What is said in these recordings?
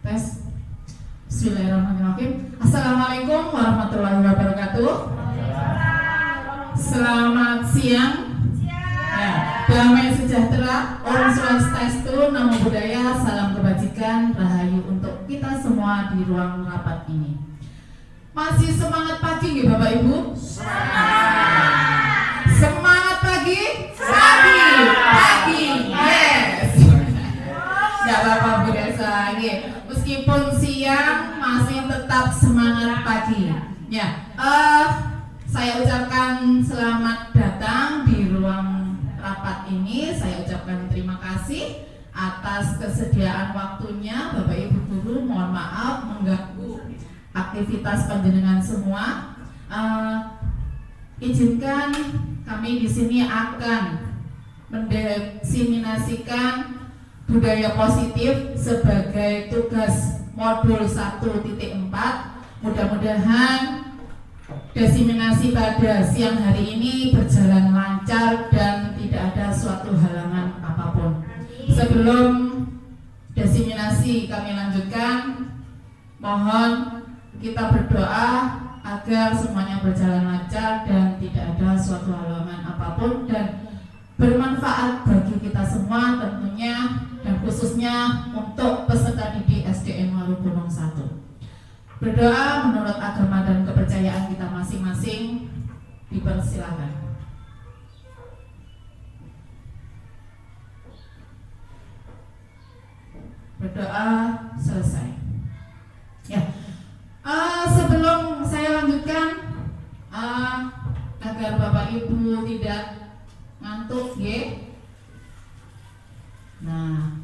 Tes. Bismillahirrahmanirrahim. Assalamualaikum warahmatullahi wabarakatuh. Selamat siang. Ya, damai sejahtera, Om Swastiastu, Namo Buddhaya, salam kebajikan, rahayu untuk kita semua di ruang rapat ini. Masih semangat pagi nggih Bapak Ibu? Semangat pagi? Pagi. Yes. Enggak apa-apa Bu Desa. Meskipun siang masih tetap semangat pagi. Ya, saya ucapkan selamat datang di ruang rapat ini. Saya ucapkan terima kasih atas kesediaan waktunya Bapak Ibu guru. Mohon maaf mengganggu aktivitas panjenengan semua. Izinkan kami di sini akan mendiseminasikan budaya positif sebagai tugas modul 1.4. Mudah-mudahan diseminasi pada siang hari ini berjalan lancar dan tidak ada suatu halangan apapun. Sebelum diseminasi kami lanjutkan, mohon kita berdoa agar semuanya berjalan lancar dan tidak ada suatu halangan apapun dan bermanfaat bagi kita semua tentunya, dan khususnya untuk peserta didik SDN Waru Gunung 1. Berdoa menurut agama dan kepercayaan kita masing-masing. Dipersilakan. Berdoa selesai. Ya. Sebelum saya lanjutkan, agar Bapak Ibu tidak ngantuk, ya. Nah,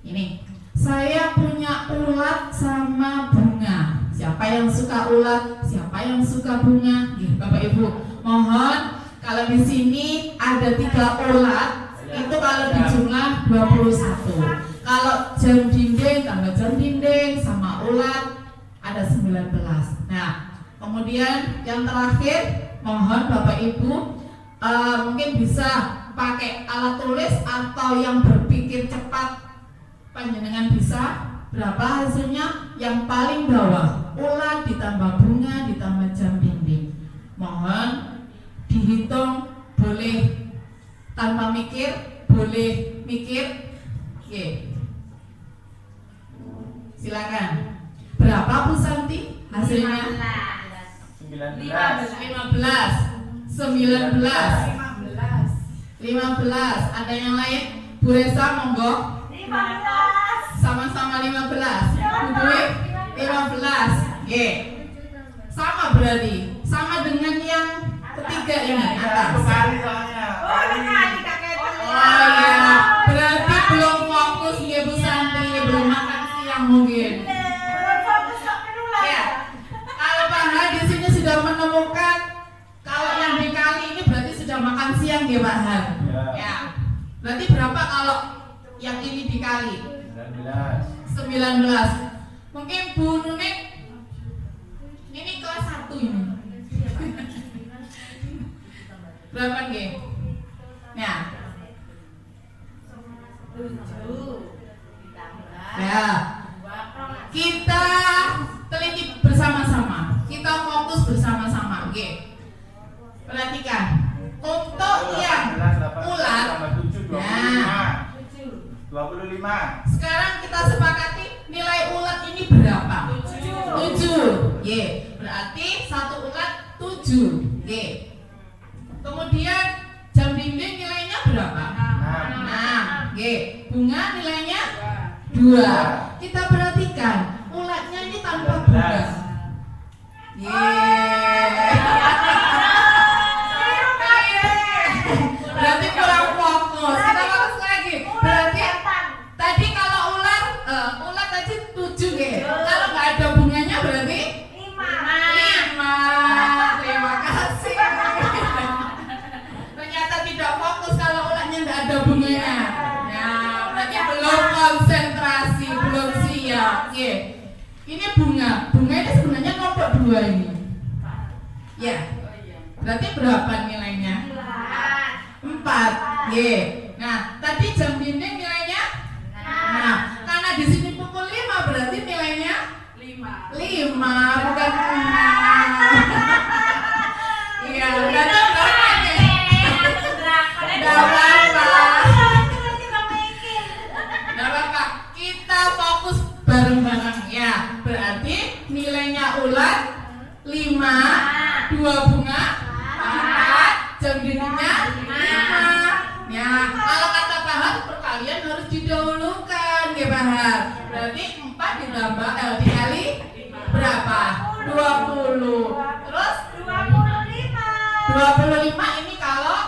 ini saya punya ulat sama bunga. Siapa yang suka ulat? Siapa yang suka bunga? Bapak Ibu, mohon kalau di sini ada 3 ulat, itu kalau dijumlah 21. Kalau jam dinding, tambah jam dinding sama ulat ada 19. Nah, kemudian yang terakhir, mohon Bapak Ibu mungkin bisa pakai alat tulis atau yang berpikir cepat. Panjenengan bisa berapa hasilnya? Yang paling bawah ulat ditambah bunga ditambah jam dinding. Mohon dihitung, boleh tanpa mikir, boleh mikir. Oke. Silakan. Berapa Bu Santi hasilnya? 19. 15. Ada yang lain? Bu Resa monggo. 15. Sama-sama 15. Bu Dwi 15. Oke. Sama berarti. Sama dengan yang ketiga ini atas. Kali soalnya. Oh, kali kakek. Oh iya. Berarti belum fokus ya Bu Santi, belum makan siang mungkin. Ya. Kalau Pak Har di sini sudah menemukan kalau yang dikali ini berarti sudah makan siang ya Pak Har. Ya. Berarti berapa kalau yang ini dikali? 19. Mungkin Bu Nunik ini kelas 1 ini. Berapa nggih? Nah. 7 Ya. Kita teliti bersama-sama. Kita fokus bersama-sama. Oke. Perhatikan. Untuk yang ulat. Nah, 25. sekarang kita sepakati nilai ulat ini berapa? 7. Y. Berarti satu ulat 7. Y. Kemudian jam dinding nilainya berapa? 6. Y. Bunga nilainya 2. Kita perhatikan ulatnya ini tanpa bunga. Berarti kurang fokus. Kita fokus lagi. Berarti tadi kalau ulat tadi 7 ya. Kalau nggak ada bunganya berarti 5. Terima kasih. Ternyata tidak fokus kalau ulatnya nggak ada bunganya. Ya, berarti belum konsentrasi, belum siap. Oke. Ini bunga. Bunga ini sebenarnya kelompok 2 ini. Ya. Berarti berapa nilainya? 4. Y. Nah, tadi jam dinding nilainya 5 bukan 6. Iya, udah berapa nih? Udah berapa? Udah berapa? Kita fokus bareng-bareng ya. Berarti nilainya ulat 5, 2 bunga 4, jam dirinya 5. Ya, kalau kata Bahar perkalian harus didahulukan ya Bahar. Berarti 4 ditambah dikali berapa? 20. Terus 25 ini kalau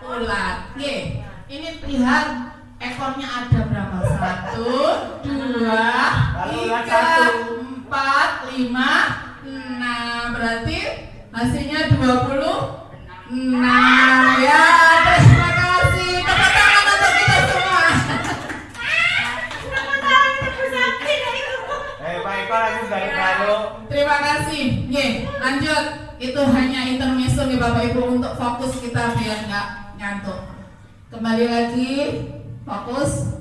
ulat. Oke. Ini lihat ekornya ada berapa? 1, 2, 3, 4, 5, 6. Berarti hasilnya 26. Ya, terima kasih. Tepuk tangan untuk kita semua. Pak Eko lagi dari baru. Terima kasih. Oke, lanjut. Itu hanya intermezzo nih Bapak Ibu untuk fokus kita biar nggak ngantuk. Kembali lagi, fokus.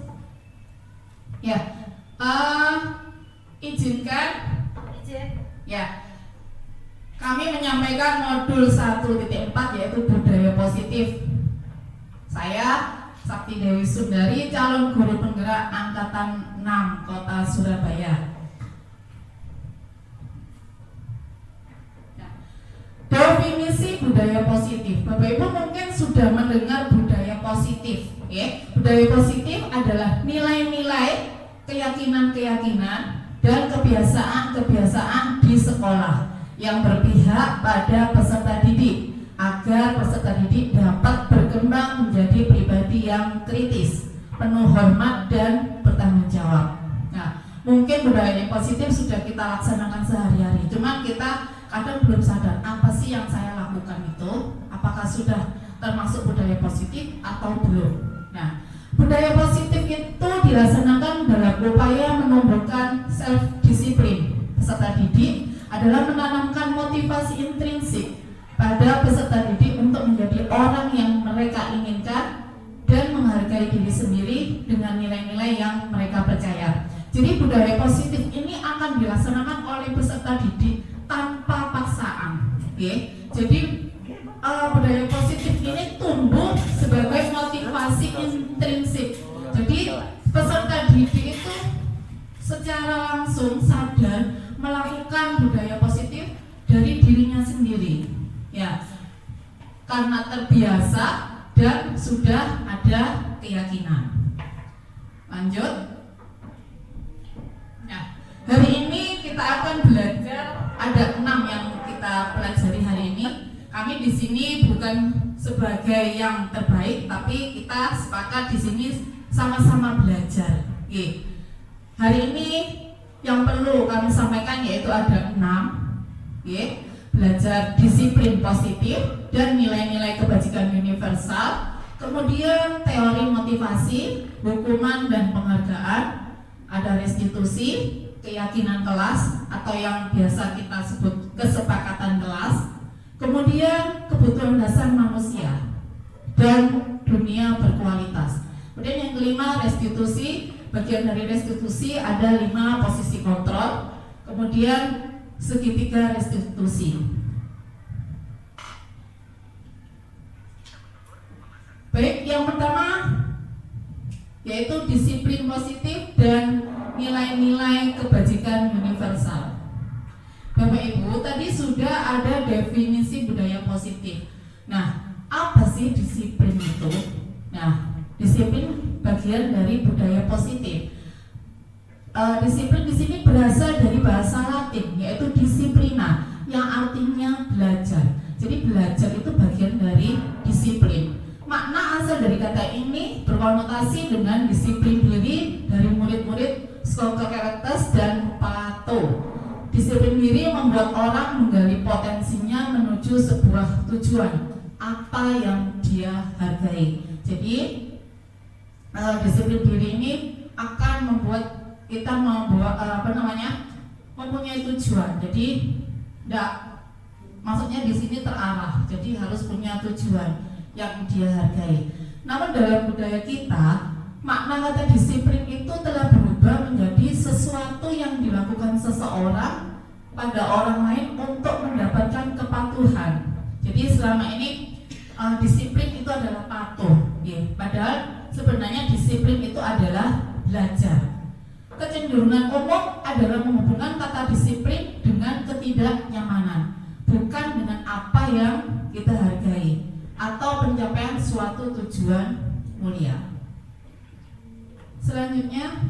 Ya, izinkan. Ya, kami menyampaikan modul 1.4 yaitu budaya positif. Saya Sakti Dewi Sundari, calon guru penggerak angkatan 6 Kota Surabaya. Definisi budaya positif. Bapak Ibu mungkin sudah mendengar budaya positif, ya. Budaya positif adalah nilai-nilai, keyakinan-keyakinan dan kebiasaan-kebiasaan di sekolah yang berpihak pada peserta didik agar peserta didik dapat berkembang menjadi pribadi yang kritis, penuh hormat dan bertanggung jawab. Nah, mungkin budaya positif sudah kita laksanakan sehari-hari, cuma kita kadang belum sadar apa sih yang saya lakukan itu, apakah sudah termasuk budaya positif atau belum. Nah, budaya positif itu dilaksanakan dalam upaya menumbuhkan self-disiplin. Peserta didik adalah menanamkan motivasi intrinsik pada peserta didik untuk menjadi orang yang mereka inginkan dan menghargai diri sendiri dengan nilai-nilai yang mereka percaya. Jadi budaya positif ini akan dilaksanakan oleh peserta didik tanpa paksaan. Okay? Jadi budaya positif ini tumbuh sebagai motivasi intrinsik. Jadi peserta didik itu secara langsung sadar melakukan budaya positif dari dirinya sendiri, ya, karena terbiasa dan sudah ada keyakinan. Lanjut. Nah, hari ini kita akan belajar ada 6 yang kita pelajari hari ini. Kami di sini bukan sebagai yang terbaik, tapi kita sepakat di sini sama-sama belajar. Oke. Hari ini yang perlu kami sampaikan yaitu ada 6. Oke. Belajar disiplin positif dan nilai-nilai kebajikan universal. Kemudian teori motivasi, hukuman dan penghargaan. Ada restitusi, keyakinan kelas atau yang biasa kita sebut kesepakatan kelas, kemudian kebutuhan dasar manusia dan dunia berkualitas. Kemudian yang kelima restitusi. Bagian dari restitusi ada 5 posisi kontrol, kemudian segitiga restitusi. Baik, yang pertama yaitu disiplin positif dan nilai-nilai kebajikan universal. Bapak Ibu, tadi sudah ada definisi budaya positif. Nah, apa sih disiplin itu? Nah, disiplin bagian dari budaya positif. Disiplin di sini berasal dari bahasa Latin yaitu disiplina yang artinya belajar. Jadi belajar itu bagian dari disiplin. Makna asal dari kata ini berkonotasi dengan disiplin diri dari murid-murid Socrates dan Plato. Disiplin diri membuat orang menggali potensinya menuju sebuah tujuan apa yang dia hargai. Jadi disiplin diri ini akan membuat kita mempunyai tujuan. Jadi maksudnya di sini terarah. Jadi harus punya tujuan yang dia hargai. Namun dalam budaya kita, makna kata disiplin itu telah berubah berubah menjadi sesuatu yang dilakukan seseorang pada orang lain untuk mendapatkan kepatuhan. Jadi selama ini disiplin itu adalah patuh, ya. Padahal sebenarnya disiplin itu adalah belajar. Kecenderungan umum adalah menghubungkan kata disiplin dengan ketidaknyamanan, bukan dengan apa yang kita hargai atau pencapaian suatu tujuan mulia. Selanjutnya,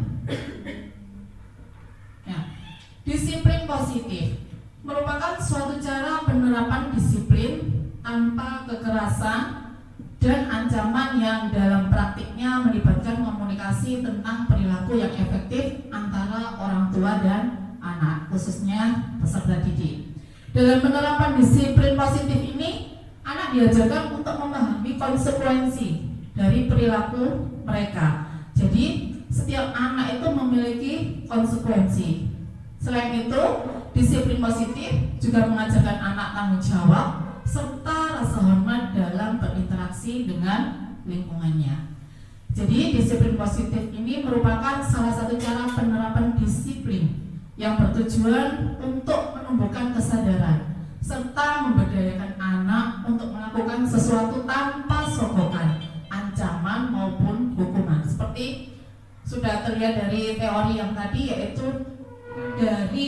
ya, disiplin positif merupakan suatu cara penerapan disiplin tanpa kekerasan dan ancaman yang dalam praktiknya melibatkan komunikasi tentang perilaku yang efektif antara orang tua dan anak, khususnya peserta didik. Dalam penerapan disiplin positif ini, anak diajarkan untuk memahami konsekuensi dari perilaku mereka. Jadi, setiap anak itu memiliki konsekuensi. Selain itu, disiplin positif juga mengajarkan anak tanggung jawab serta rasa hormat dalam berinteraksi dengan lingkungannya. Jadi disiplin positif ini merupakan salah satu cara penerapan disiplin yang bertujuan untuk menumbuhkan kesadaran serta memberdayakan anak untuk melakukan sesuatu tanpa sogokan, ancaman maupun hukuman. Seperti sudah terlihat dari teori yang tadi, yaitu dari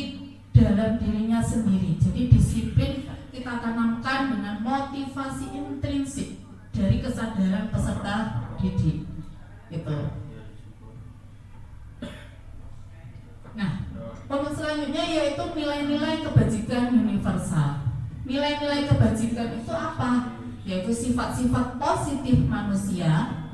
dalam dirinya sendiri. Jadi disiplin kita tanamkan dengan motivasi intrinsik dari kesadaran peserta didik. Gitu. Nah, poin selanjutnya yaitu nilai-nilai kebajikan universal. Nilai-nilai kebajikan itu apa? Yaitu sifat-sifat positif manusia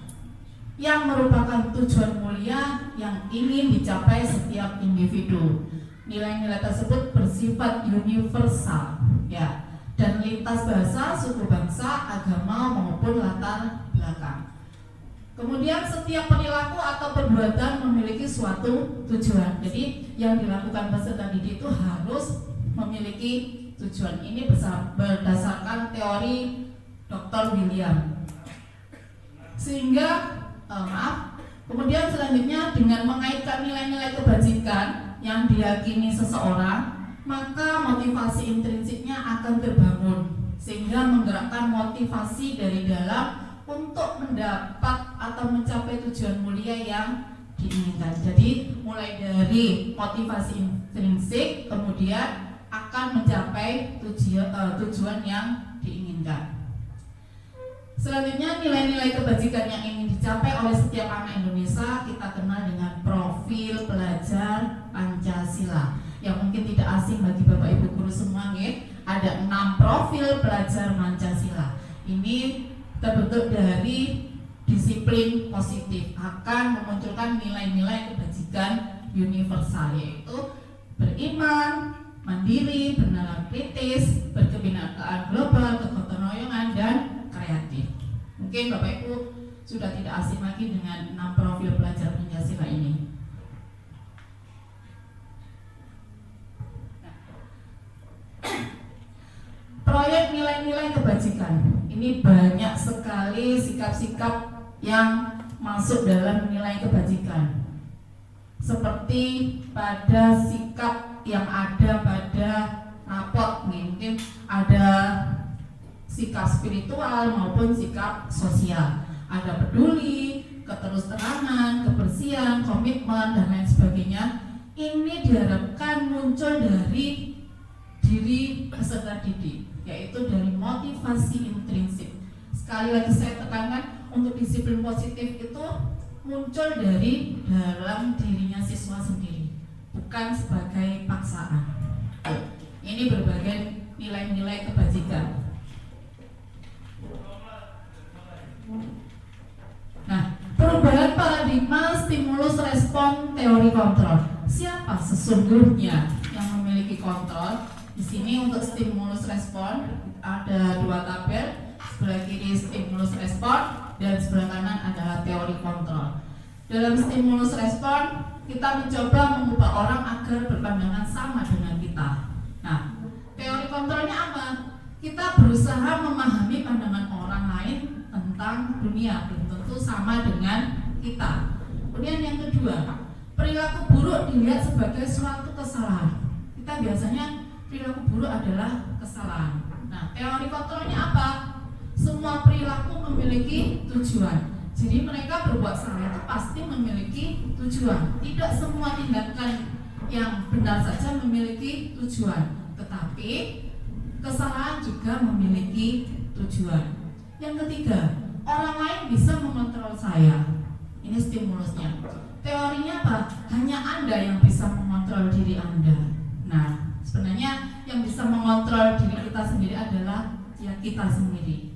yang merupakan tujuan mulia yang ingin dicapai setiap individu. Nilai-nilai tersebut bersifat universal, ya, dan lintas bahasa, suku bangsa, agama maupun latar belakang. Kemudian setiap perilaku atau perbuatan memiliki suatu tujuan. Jadi yang dilakukan peserta didik itu harus memiliki tujuan. Ini berdasarkan teori Dr. William. Sehingga kemudian selanjutnya dengan mengaitkan nilai-nilai kebajikan yang diyakini seseorang, maka motivasi intrinsiknya akan terbangun sehingga menggerakkan motivasi dari dalam untuk mendapat atau mencapai tujuan mulia yang diinginkan. Jadi mulai dari motivasi intrinsik kemudian akan mencapai tujuan yang diinginkan. Selanjutnya nilai-nilai kebajikan yang ingin dicapai oleh setiap anak Indonesia kita kenal dengan profil pelajar Pancasila, yang mungkin tidak asing bagi Bapak Ibu guru semua, nih. Ada 6 profil pelajar Pancasila. Ini terbentuk dari disiplin positif, akan memunculkan nilai-nilai kebajikan universal, yaitu beriman, mandiri, bernalar kritis, berkebinekaan global, kegotong royongan, dan kreatif. Mungkin Bapak Ibu sudah tidak asing lagi dengan 6 profil pelajar Pancasila ini. Proyek nilai-nilai kebajikan ini banyak sekali sikap-sikap yang masuk dalam nilai kebajikan. Seperti pada sikap yang ada pada rapot, mungkin ada sikap spiritual maupun sikap sosial. Ada peduli, keterus-terangan, kebersihan, komitmen, dan lain sebagainya. Ini diharapkan muncul dari diri peserta didik, yaitu dari motivasi intrinsik. Sekali lagi saya tekankan, untuk disiplin positif itu muncul dari dalam dirinya siswa sendiri, bukan sebagai paksaan. Ini berbagai nilai-nilai kebajikan. Nah, perubahan paradigma stimulus respon teori kontrol. Siapa sesungguhnya yang memiliki kontrol? Di sini untuk stimulus respon ada 2 tabel, sebelah kiri stimulus respon dan sebelah kanan adalah teori kontrol. Dalam stimulus respon kita mencoba mengubah orang agar berpandangan sama dengan kita. Nah, teori kontrolnya apa? Kita berusaha memahami pandangan orang lain tentang dunia, belum tentu sama dengan kita. Kemudian yang kedua, perilaku buruk dilihat sebagai suatu kesalahan. Kita biasanya perilaku buruk adalah kesalahan. Nah, teori kontrolnya apa? Semua perilaku memiliki tujuan. Jadi mereka berbuat salah itu pasti memiliki tujuan. Tidak semua tindakan yang benar saja memiliki tujuan, tetapi kesalahan juga memiliki tujuan. Yang ketiga, orang lain bisa mengontrol saya. Ini stimulusnya. Teorinya apa? Hanya Anda yang bisa mengontrol diri Anda. Nah, sebenarnya yang bisa mengontrol diri kita sendiri adalah ya kita sendiri.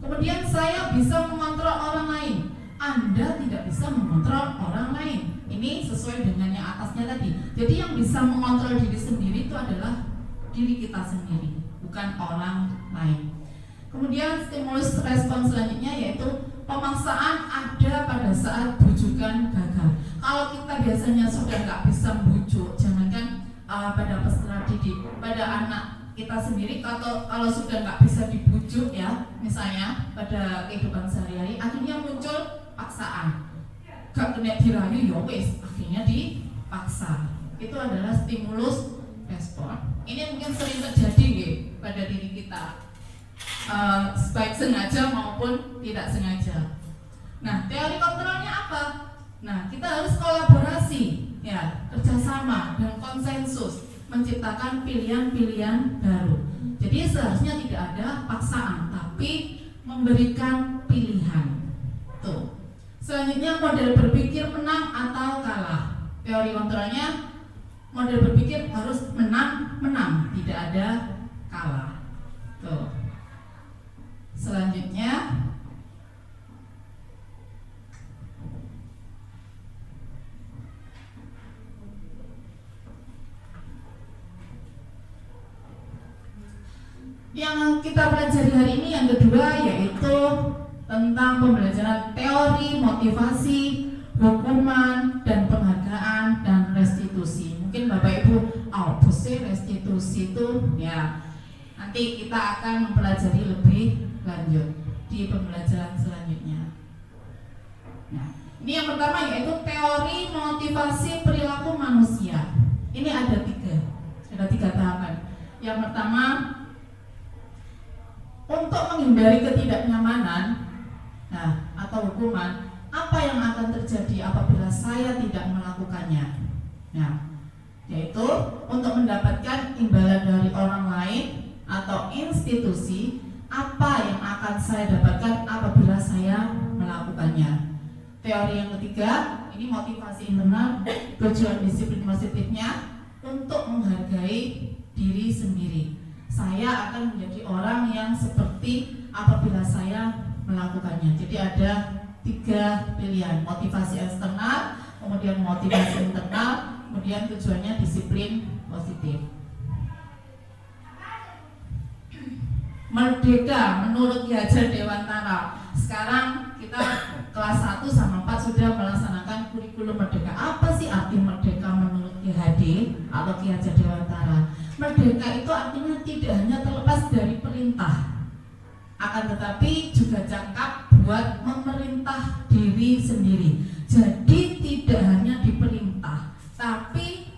Kemudian saya bisa mengontrol orang lain. Anda tidak bisa mengontrol orang lain. Ini sesuai dengan yang atasnya tadi. Jadi yang bisa mengontrol diri sendiri itu adalah diri kita sendiri, bukan orang lain. Kemudian stimulus respon selanjutnya yaitu pemaksaan ada pada saat bujukan gagal. Kalau kita biasanya sudah nggak bisa bujuk, jangankan pada peserta didik, pada anak kita sendiri, kalau sudah nggak bisa dibujuk ya, misalnya pada kehidupan sehari-hari, akhirnya muncul paksaan. Gak kena dirayu ya wis, akhirnya dipaksa. Itu adalah stimulus respon. Ini mungkin sering terjadi pada diri kita, baik sengaja maupun tidak sengaja. Nah, teori kontrolnya apa? Nah, kita harus kolaborasi, ya, kerjasama dan konsensus, menciptakan pilihan-pilihan baru. Jadi seharusnya tidak ada paksaan, tapi memberikan pilihan. Tuh. Selanjutnya model berpikir menang atau kalah. Teori kontrolnya model berpikir harus menang, tidak ada kalah. Tuh. Selanjutnya yang kita pelajari hari ini yang kedua yaitu tentang pembelajaran teori, motivasi, hukuman, dan penghargaan dan restitusi. Mungkin Bapak Ibu, apa sih restitusi itu? Ya, nanti kita akan mempelajari lebih lanjut di pembelajaran selanjutnya. Nah, ini yang pertama yaitu teori motivasi perilaku manusia. Ini ada tiga tahapan. Yang pertama, untuk menghindari ketidaknyamanan, atau hukuman, apa yang akan terjadi apabila saya tidak melakukannya? Nah, yaitu untuk mendapatkan imbalan dari orang lain atau institusi, apa yang akan saya dapatkan apabila saya melakukannya. Teori yang ketiga, ini motivasi internal, tujuan disiplin positifnya untuk menghargai diri sendiri. Saya akan menjadi orang yang seperti apabila saya melakukannya. Jadi ada 3 pilihan, motivasi eksternal, kemudian motivasi internal, kemudian tujuannya disiplin positif. Merdeka menurut Ki Hajar Dewantara. Sekarang kita kelas 1 sama 4 sudah melaksanakan kurikulum merdeka. Apa sih arti merdeka menurut Ki HD atau Ki Hajar Dewantara? Merdeka itu artinya tidak hanya terlepas dari perintah, akan tetapi juga cakap buat memerintah diri sendiri. Jadi tidak hanya diperintah, tapi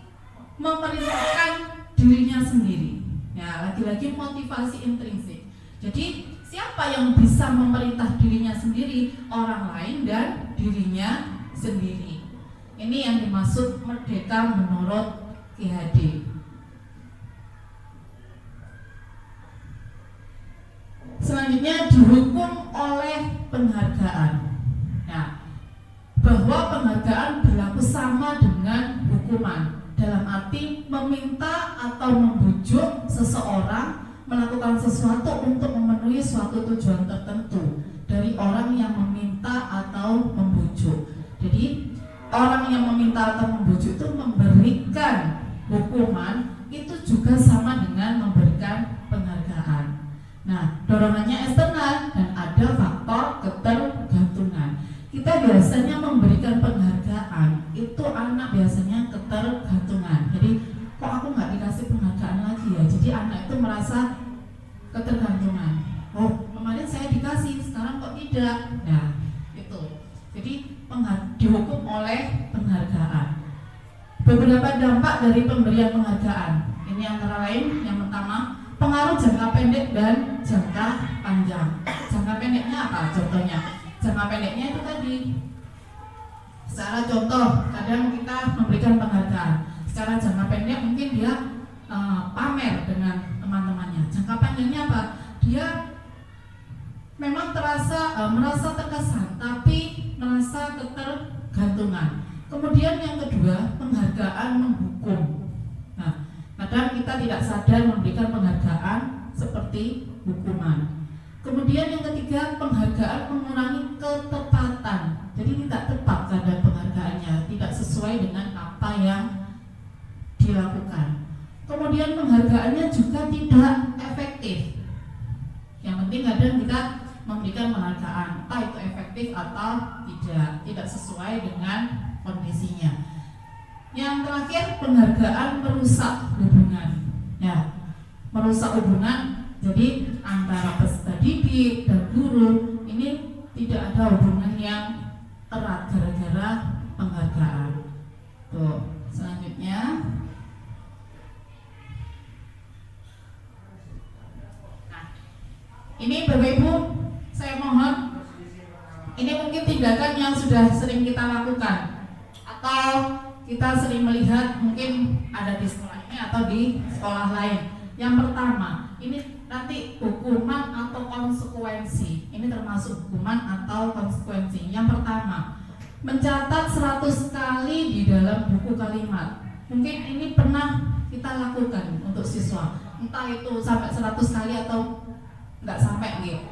memerintahkan dirinya sendiri. Ya, lagi-lagi motivasi intrinsik. Jadi siapa yang bisa memerintah dirinya sendiri? Orang lain dan dirinya sendiri. Ini yang dimaksud merdeka menurut Ki HD. Selanjutnya dihukum oleh penghargaan. Nah, bahwa penghargaan berlaku sama dengan hukuman, dalam arti meminta atau membujuk seseorang melakukan sesuatu untuk memenuhi suatu tujuan tertentu dari orang yang meminta atau membujuk. Jadi orang yang meminta atau membujuk itu memberikan hukuman, itu juga sama dengan memberikan penghargaan. Nah, dorongannya eksternal dan ada faktor ketergantungan. Kita biasanya memberikan penghargaan, itu anak biasanya ketergantungan. Jadi kok aku nggak dikasih penghargaan lagi ya? Jadi anak itu merasa ketergantungan. Oh, kemarin saya dikasih, sekarang kok tidak? Nah, itu. Jadi dihukum oleh penghargaan. beberapa dampak dari pemberian penghargaan. Ini antara lain, yang pertama, pengaruh jangka pendek dan jangka panjang. Jangka pendeknya apa? Contohnya, jangka pendeknya itu tadi. Secara contoh, kadang kita memberikan penghargaan. Secara jangka pendek mungkin dia pamer dengan teman-temannya. Jangka panjangnya apa? Dia memang merasa terkesan, tapi merasa ketergantungan. Kemudian yang kedua, penghargaan menghukum. Nah, kadang kita tidak sadar memberikan penghargaan seperti hukuman. Kemudian yang ketiga, penghargaan mengurangi ketepatan. Jadi tidak tepat kadang penghargaannya, tidak sesuai dengan apa yang dilakukan. Kemudian penghargaannya juga tidak efektif. Yang penting kadang kita memberikan penghargaan, entah itu efektif atau tidak sesuai dengan kondisinya. Yang terakhir, penghargaan merusak hubungan. Ya, merusak hubungan. Jadi antara peserta didik dan guru ini tidak ada hubungan yang erat gara-gara penghargaan. Tuh, selanjutnya. Nah, ini Bapak Ibu, saya mohon, ini mungkin tindakan yang sudah sering kita lakukan atau kita sering melihat mungkin ada di sekolah ini atau di sekolah lain. Yang pertama, ini nanti hukuman atau konsekuensi. Ini termasuk hukuman atau konsekuensi. Yang pertama, mencatat 100 kali di dalam buku kalimat. Mungkin ini pernah kita lakukan untuk siswa. Entah itu sampai 100 kali atau enggak sampai gitu.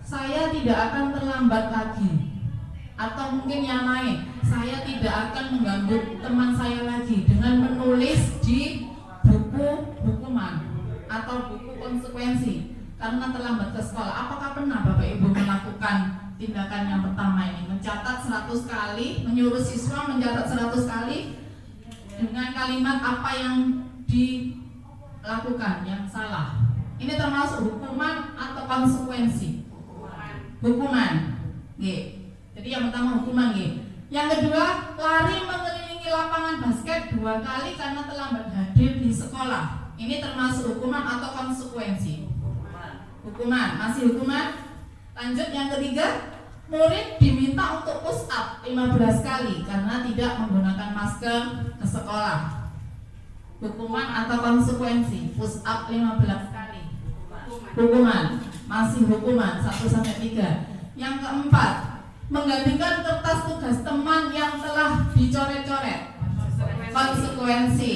Saya tidak akan terlambat lagi. Atau mungkin yang lain, saya tidak akan mengganggu teman saya lagi dengan menulis di buku hukuman atau buku konsekuensi karena terlambat ke sekolah. Apakah pernah Bapak Ibu melakukan tindakan yang pertama ini, mencatat 100 kali, menyuruh siswa mencatat 100 kali dengan kalimat apa yang dilakukan yang salah? Ini termasuk hukuman atau konsekuensi? Hukuman. Jadi yang pertama hukuman. Yang kedua, lari mengelilingi lapangan basket 2 kali karena terlambat hadir di sekolah. Ini termasuk hukuman atau konsekuensi? Hukuman. Masih hukuman. Lanjut yang ketiga, murid diminta untuk push up 15 kali karena tidak menggunakan masker ke sekolah. Hukuman atau konsekuensi? Push up 15 kali. Hukuman. Masih hukuman 1-3. Yang keempat, menggantikan kertas tugas teman yang telah dicoret-coret. Konsekuensi.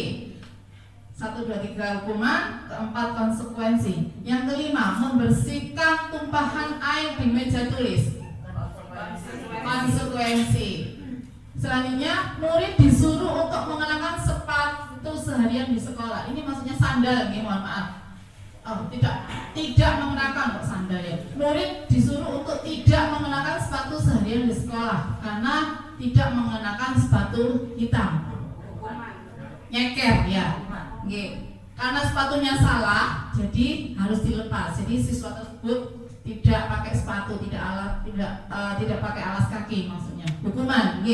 1, 2, 3 hukuman. Keempat, konsekuensi. Yang kelima, membersihkan tumpahan air di meja tulis. Konsekuensi. Selanjutnya, murid disuruh untuk mengenakan sepatu seharian di sekolah. Ini maksudnya sandal, mohon maaf. Tidak mengenakan sandal ya. Murid disuruh untuk tidak mengenakan sepatu seharian di sekolah karena tidak mengenakan sepatu hitam. Nyeker ya. Karena sepatunya salah, jadi harus dilepas. Jadi siswa tersebut tidak pakai sepatu, tidak pakai alas kaki maksudnya. Hukuman.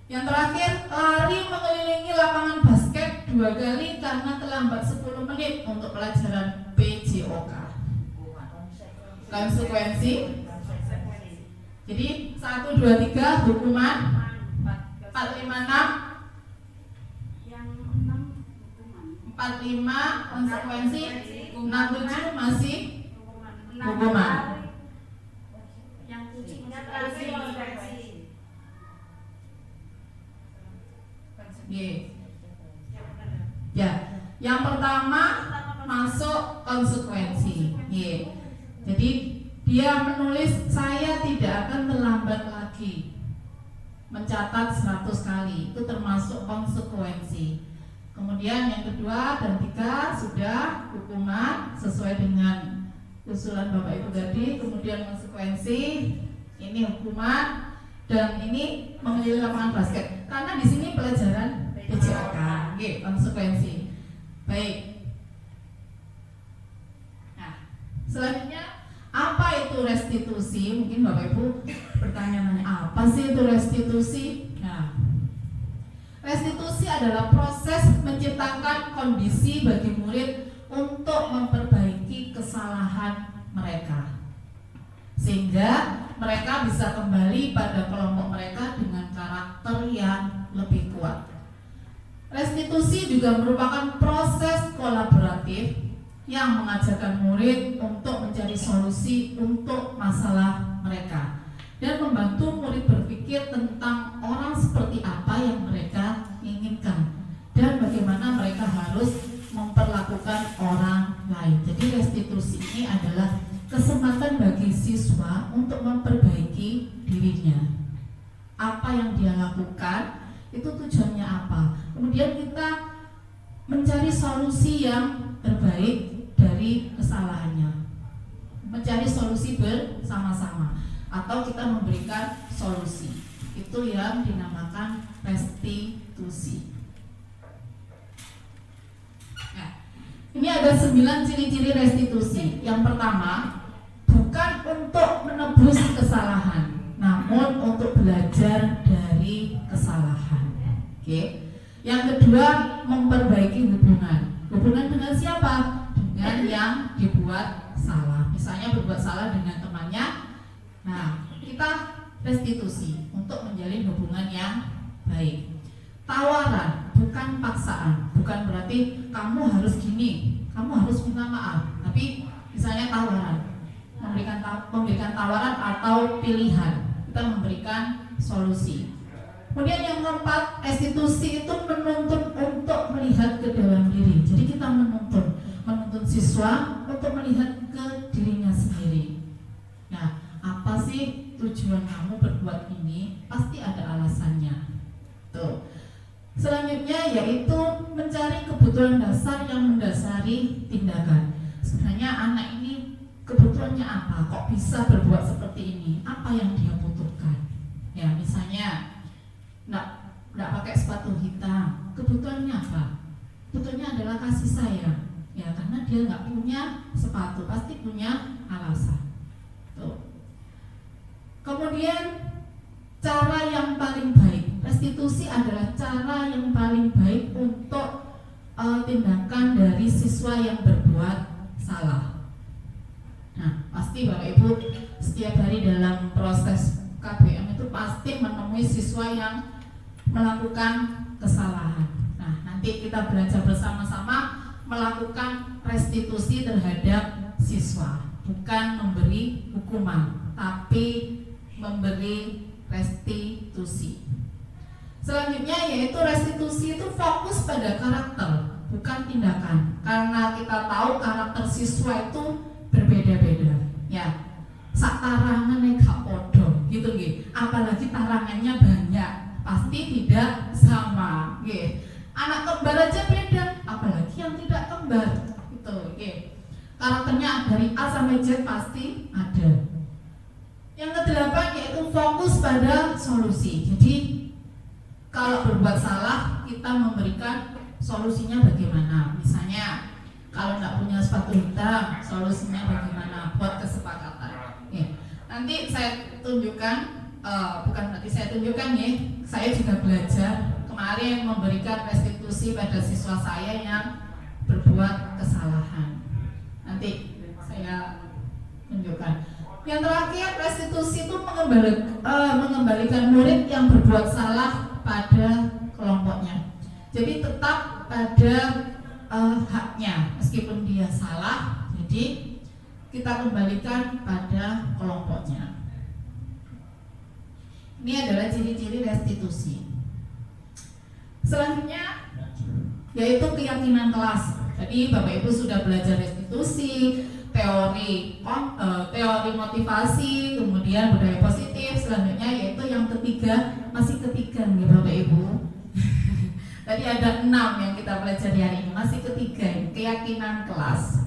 Yang terakhir, lari mengelilingi lapangan basket 2 kali karena terlambat 10 menit untuk pelajaran PJOK. Konsekuensi. Jadi 1, 2, 3 hukuman. 4, 5, 6. Yang 6 hukuman. 4, 5 konsekuensi. 6, 7 masih hukuman. Yang kucingnya terakhir konsekuensi. Ya, yang pertama masuk konsekuensi. Jadi dia menulis saya tidak akan terlambat lagi. Mencatat 100 kali itu termasuk konsekuensi. Kemudian yang kedua dan 3 sudah hukuman sesuai dengan usulan Bapak Ibu tadi. Kemudian konsekuensi ini hukuman dan ini mengelilingi lapangan basket. Karena di sini pelajaran PJOK, konsekuensi. Baik. Nah, selanjutnya apa itu restitusi? Mungkin Bapak Ibu bertanya-tanya apa sih itu restitusi? Nah, restitusi adalah proses menciptakan kondisi bagi murid untuk memperbaiki kesalahan mereka, sehingga mereka bisa kembali pada kelompok mereka dengan karakter yang lebih kuat. Restitusi juga merupakan proses kolaboratif yang mengajarkan murid untuk mencari solusi untuk masalah mereka dan membantu murid berpikir tentang orang seperti apa yang mereka inginkan dan bagaimana mereka harus memperlakukan orang lain. Jadi restitusi ini adalah kesempatan bagi siswa untuk memperbaiki dirinya. Apa yang dia lakukan, itu tujuannya apa. Kemudian kita mencari solusi yang terbaik dari kesalahannya, mencari solusi bersama-sama, atau kita memberikan solusi. Itu yang dinamakan restitusi. Nah, ini ada 9 ciri-ciri restitusi. Yang pertama, bukan untuk menebus kesalahan, namun untuk belajar dari kesalahan. Oke. Yang kedua, memperbaiki hubungan. Hubungan dengan siapa? Dengan yang dibuat salah. Misalnya berbuat salah dengan temannya. Nah, kita restitusi untuk menjalin hubungan yang baik. Tawaran, bukan paksaan. Bukan berarti kamu harus gini, kamu harus minta maaf. Tapi misalnya tawaran, memberikan tawaran atau pilihan. Kita memberikan solusi. Kemudian yang keempat, restitusi itu menuntun untuk melihat ke dalam diri. Jadi kita menuntun siswa untuk melihat ke dirinya sendiri. Nah, apa sih tujuan kamu berbuat ini? Pasti ada alasannya. Tuh. Selanjutnya yaitu mencari kebutuhan dasar yang mendasari tindakan. Sebenarnya anak ini kebutuhannya apa? Kok bisa berbuat seperti ini? Apa yang dia butuhkan? Ya, misalnya nggak pakai sepatu hitam. Kebutuhannya apa? Kebutuhannya adalah kasih sayang. Ya, karena dia nggak punya sepatu, pasti punya alasan. Tuh. Kemudian cara yang paling baik, restitusi adalah cara yang paling baik untuk tindakan dari siswa yang berbuat salah. Nah, pasti Bapak Ibu setiap hari dalam proses KBM itu pasti menemui siswa yang melakukan kesalahan. Nah, nanti kita belajar bersama-sama melakukan restitusi terhadap siswa, bukan memberi hukuman, tapi memberi restitusi. Selanjutnya yaitu restitusi itu fokus pada karakter, bukan tindakan. Karena kita tahu karakter siswa itu berbeda-beda. Ya, sak tarangan gak podo, gitu nggih. Apalagi tarangannya banyak, pasti tidak sama, nggih. Anak kembar aja beda, apalagi yang tidak kembar, gitu, nggih. Karakternya dari A sampai Z pasti ada. Yang kedelapan yaitu fokus pada solusi. Jadi kalau berbuat salah, kita memberikan solusinya bagaimana. Misalnya kalau nggak punya sepatu hitam, solusinya bagaimana? Buat kesepakatan. Ya. Nanti saya tunjukkan, bukan nanti saya tunjukkan ya. Saya juga belajar kemarin memberikan restitusi pada siswa saya yang berbuat kesalahan. Nanti saya tunjukkan. Yang terakhir, restitusi itu mengembalikan murid yang berbuat salah pada kelompoknya. Jadi tetap pada haknya, meskipun dia salah, jadi kita kembalikan pada kelompoknya. Ini adalah ciri-ciri restitusi. Selanjutnya yaitu keyakinan kelas. Jadi Bapak Ibu sudah belajar restitusi, teori motivasi, kemudian budaya positif. Selanjutnya yaitu yang ketiga, masih ketiga nih Bapak Ibu. Tadi ada 6 yang kita pelajari hari ini, masih ketiga, keyakinan kelas.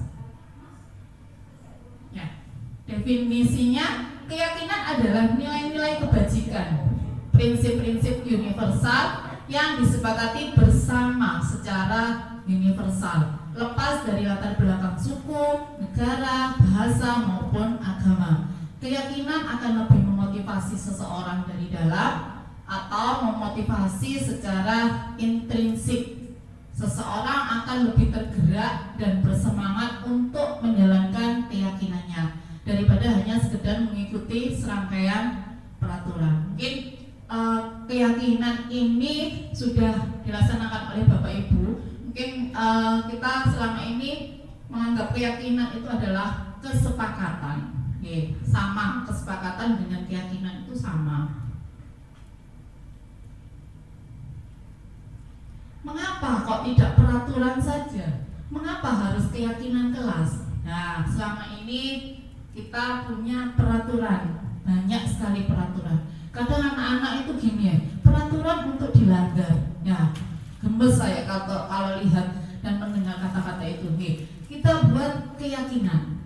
Ya, definisinya keyakinan adalah nilai-nilai kebajikan, prinsip-prinsip universal yang disepakati bersama secara universal, lepas dari latar belakang suku, negara, bahasa maupun agama. Keyakinan akan lebih memotivasi seseorang dari dalam atau memotivasi secara intrinsik. Seseorang akan lebih tergerak dan bersemangat untuk menjalankan keyakinannya daripada hanya sekedar mengikuti serangkaian peraturan. Mungkin keyakinan ini sudah dilaksanakan oleh Bapak Ibu. Mungkin kita selama ini menganggap keyakinan itu adalah kesepakatan. Sama, kesepakatan dengan keyakinan itu sama. Mengapa kok tidak peraturan saja? Mengapa harus keyakinan kelas? Nah, selama ini kita punya peraturan, banyak sekali peraturan. Kadang anak-anak itu gini ya, peraturan untuk dilanggar. Ya, gemes saya kalau lihat dan mendengar kata-kata itu. Kita buat keyakinan.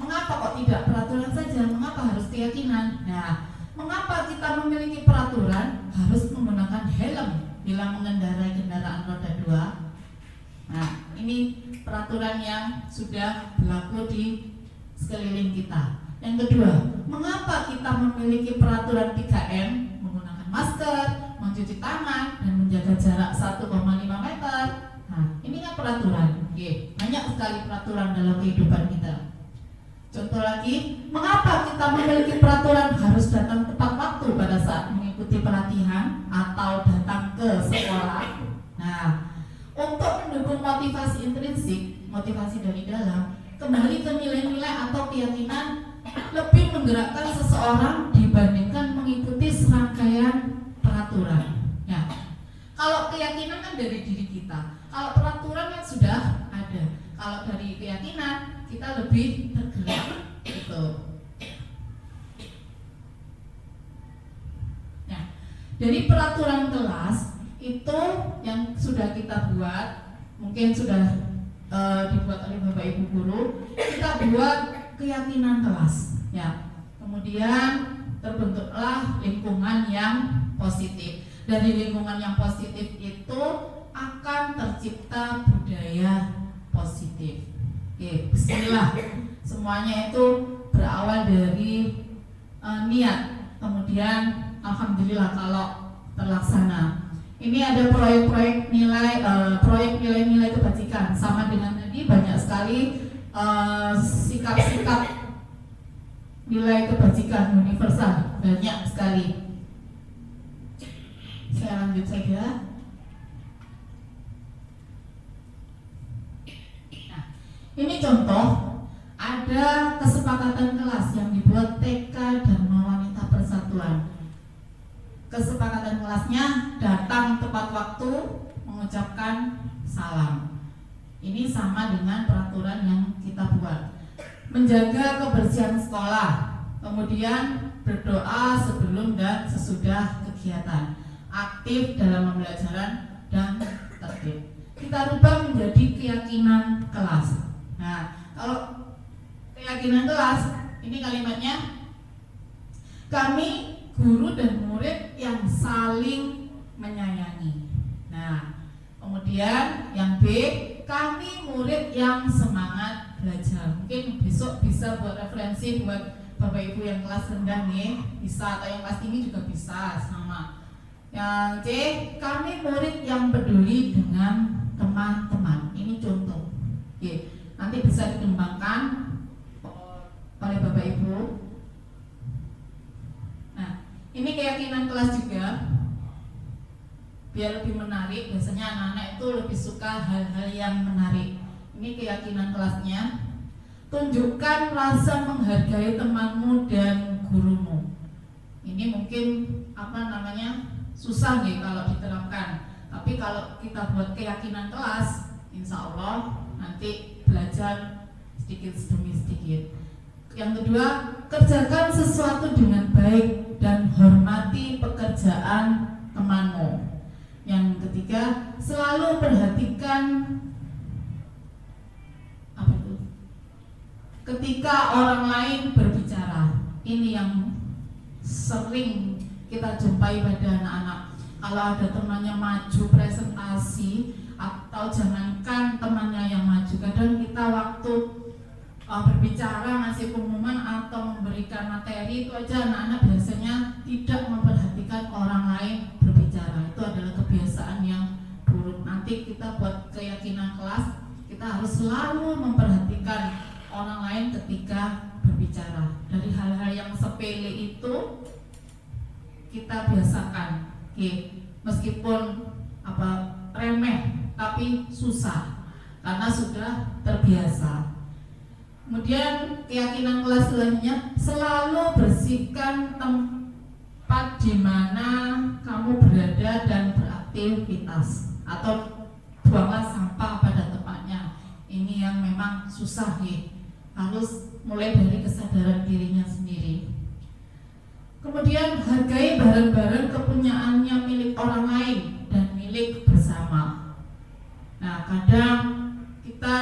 Mengapa kok tidak peraturan saja? Mengapa harus keyakinan? Nah, mengapa kita memiliki peraturan harus menggunakan helm bila mengendarai kendaraan roda 2? Nah, ini peraturan yang sudah berlaku di sekeliling kita. Yang kedua, mengapa kita memiliki peraturan 3M, menggunakan masker, mencuci tangan, dan menjaga jarak 1,5 meter? Nah, ini kan peraturan. Banyak sekali peraturan dalam kehidupan kita. Contoh lagi, mengapa kita memiliki peraturan harus datang tepat waktu pada saat mengikuti pelatihan atau datang ke sekolah? Nah, untuk mendukung motivasi intrinsik, motivasi dari dalam, kembali ke nilai-nilai atau keyakinan lebih menggerakkan seseorang dibandingkan mengikuti serangkaian peraturan. Ya, kalau keyakinan kan dari diri kita, kalau peraturan kan sudah ada. Kalau dari keyakinan kita lebih tergerak gitu. Nah, dari peraturan kelas itu yang sudah kita buat, mungkin sudah dibuat oleh Bapak Ibu guru, kita buat keyakinan kelas. Ya, kemudian terbentuklah lingkungan yang positif. Dari lingkungan yang positif itu akan tercipta budaya positif. Oke, bismillah. Semuanya itu berawal dari niat. Kemudian alhamdulillah kalau terlaksana. Ini ada proyek nilai-nilai kebajikan. Sama dengan tadi banyak sekali sikap-sikap nilai kebajikan universal, banyak sekali. Saya lanjut saja. Ini contoh, ada kesepakatan kelas yang dibuat TK Dharma Wanita Persatuan. Kesepakatan kelasnya datang tepat waktu, mengucapkan salam. Ini sama dengan peraturan yang kita buat. Menjaga kebersihan sekolah, kemudian berdoa sebelum dan sesudah kegiatan, aktif dalam pembelajaran dan tertib. Kita rubah menjadi keyakinan kelas. Nah, kalau keyakinan kelas, ini kalimatnya, kami guru dan murid yang saling menyayangi. Nah, kemudian yang B, kami murid yang semangat belajar. Mungkin besok bisa buat referensi buat Bapak Ibu yang kelas rendah nih, bisa, atau yang kelas tinggi juga bisa, sama. Yang C, kami murid yang peduli dengan teman-teman. Ini contoh. Nanti bisa dikembangkan oleh Bapak Ibu. Nah, ini keyakinan kelas juga. Biar lebih menarik, biasanya anak-anak itu lebih suka hal-hal yang menarik. Ini keyakinan kelasnya. Tunjukkan rasa menghargai temanmu dan gurumu. Ini mungkin susah nih kalau diterapkan. Tapi kalau kita buat keyakinan kelas, insya Allah nanti belajar sedikit demi sedikit. Yang kedua, kerjakan sesuatu dengan baik dan hormati pekerjaan temanmu. Yang ketiga, selalu perhatikan ketika orang lain berbicara. Ini yang sering kita jumpai pada anak-anak. Kalau ada temannya maju presentasi, atau jangankan temannya yang maju, kadang kita waktu berbicara, ngasih pengumuman atau memberikan materi itu aja anak-anak biasanya tidak memperhatikan orang lain nanti kita buat keyakinan kelas, kita harus selalu memperhatikan orang lain ketika berbicara. Dari hal-hal yang sepele itu kita biasakan, meskipun remeh tapi susah karena sudah terbiasa. Kemudian keyakinan kelas selanjutnya, selalu bersihkan tempat di mana kamu berada dan beraktivitas, atau buanglah sampah pada tempatnya. Ini yang memang susah harus mulai dari kesadaran dirinya sendiri. Kemudian hargai barang-barang kepunyaannya milik orang lain dan milik bersama. Nah, kadang kita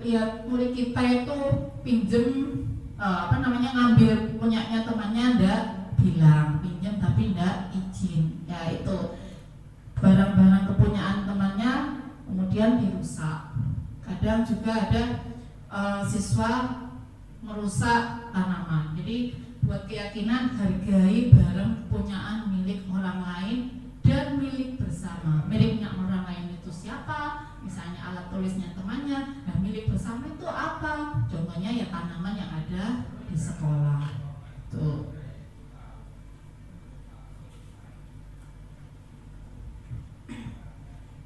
lihat murid kita itu pinjem ngambil punyanya temannya, ndak bilang pinjam tapi ndak izin. Ya, itu barang-barang kepunyaan temannya kemudian dirusak. Kadang juga ada siswa merusak tanaman. Jadi buat keyakinan, hargai barang kepunyaan milik orang lain dan milik bersama. Miliknya orang lain itu siapa? Misalnya alat tulisnya temannya. Nah, milik bersama itu apa? Contohnya ya tanaman yang ada di sekolah. Tuh.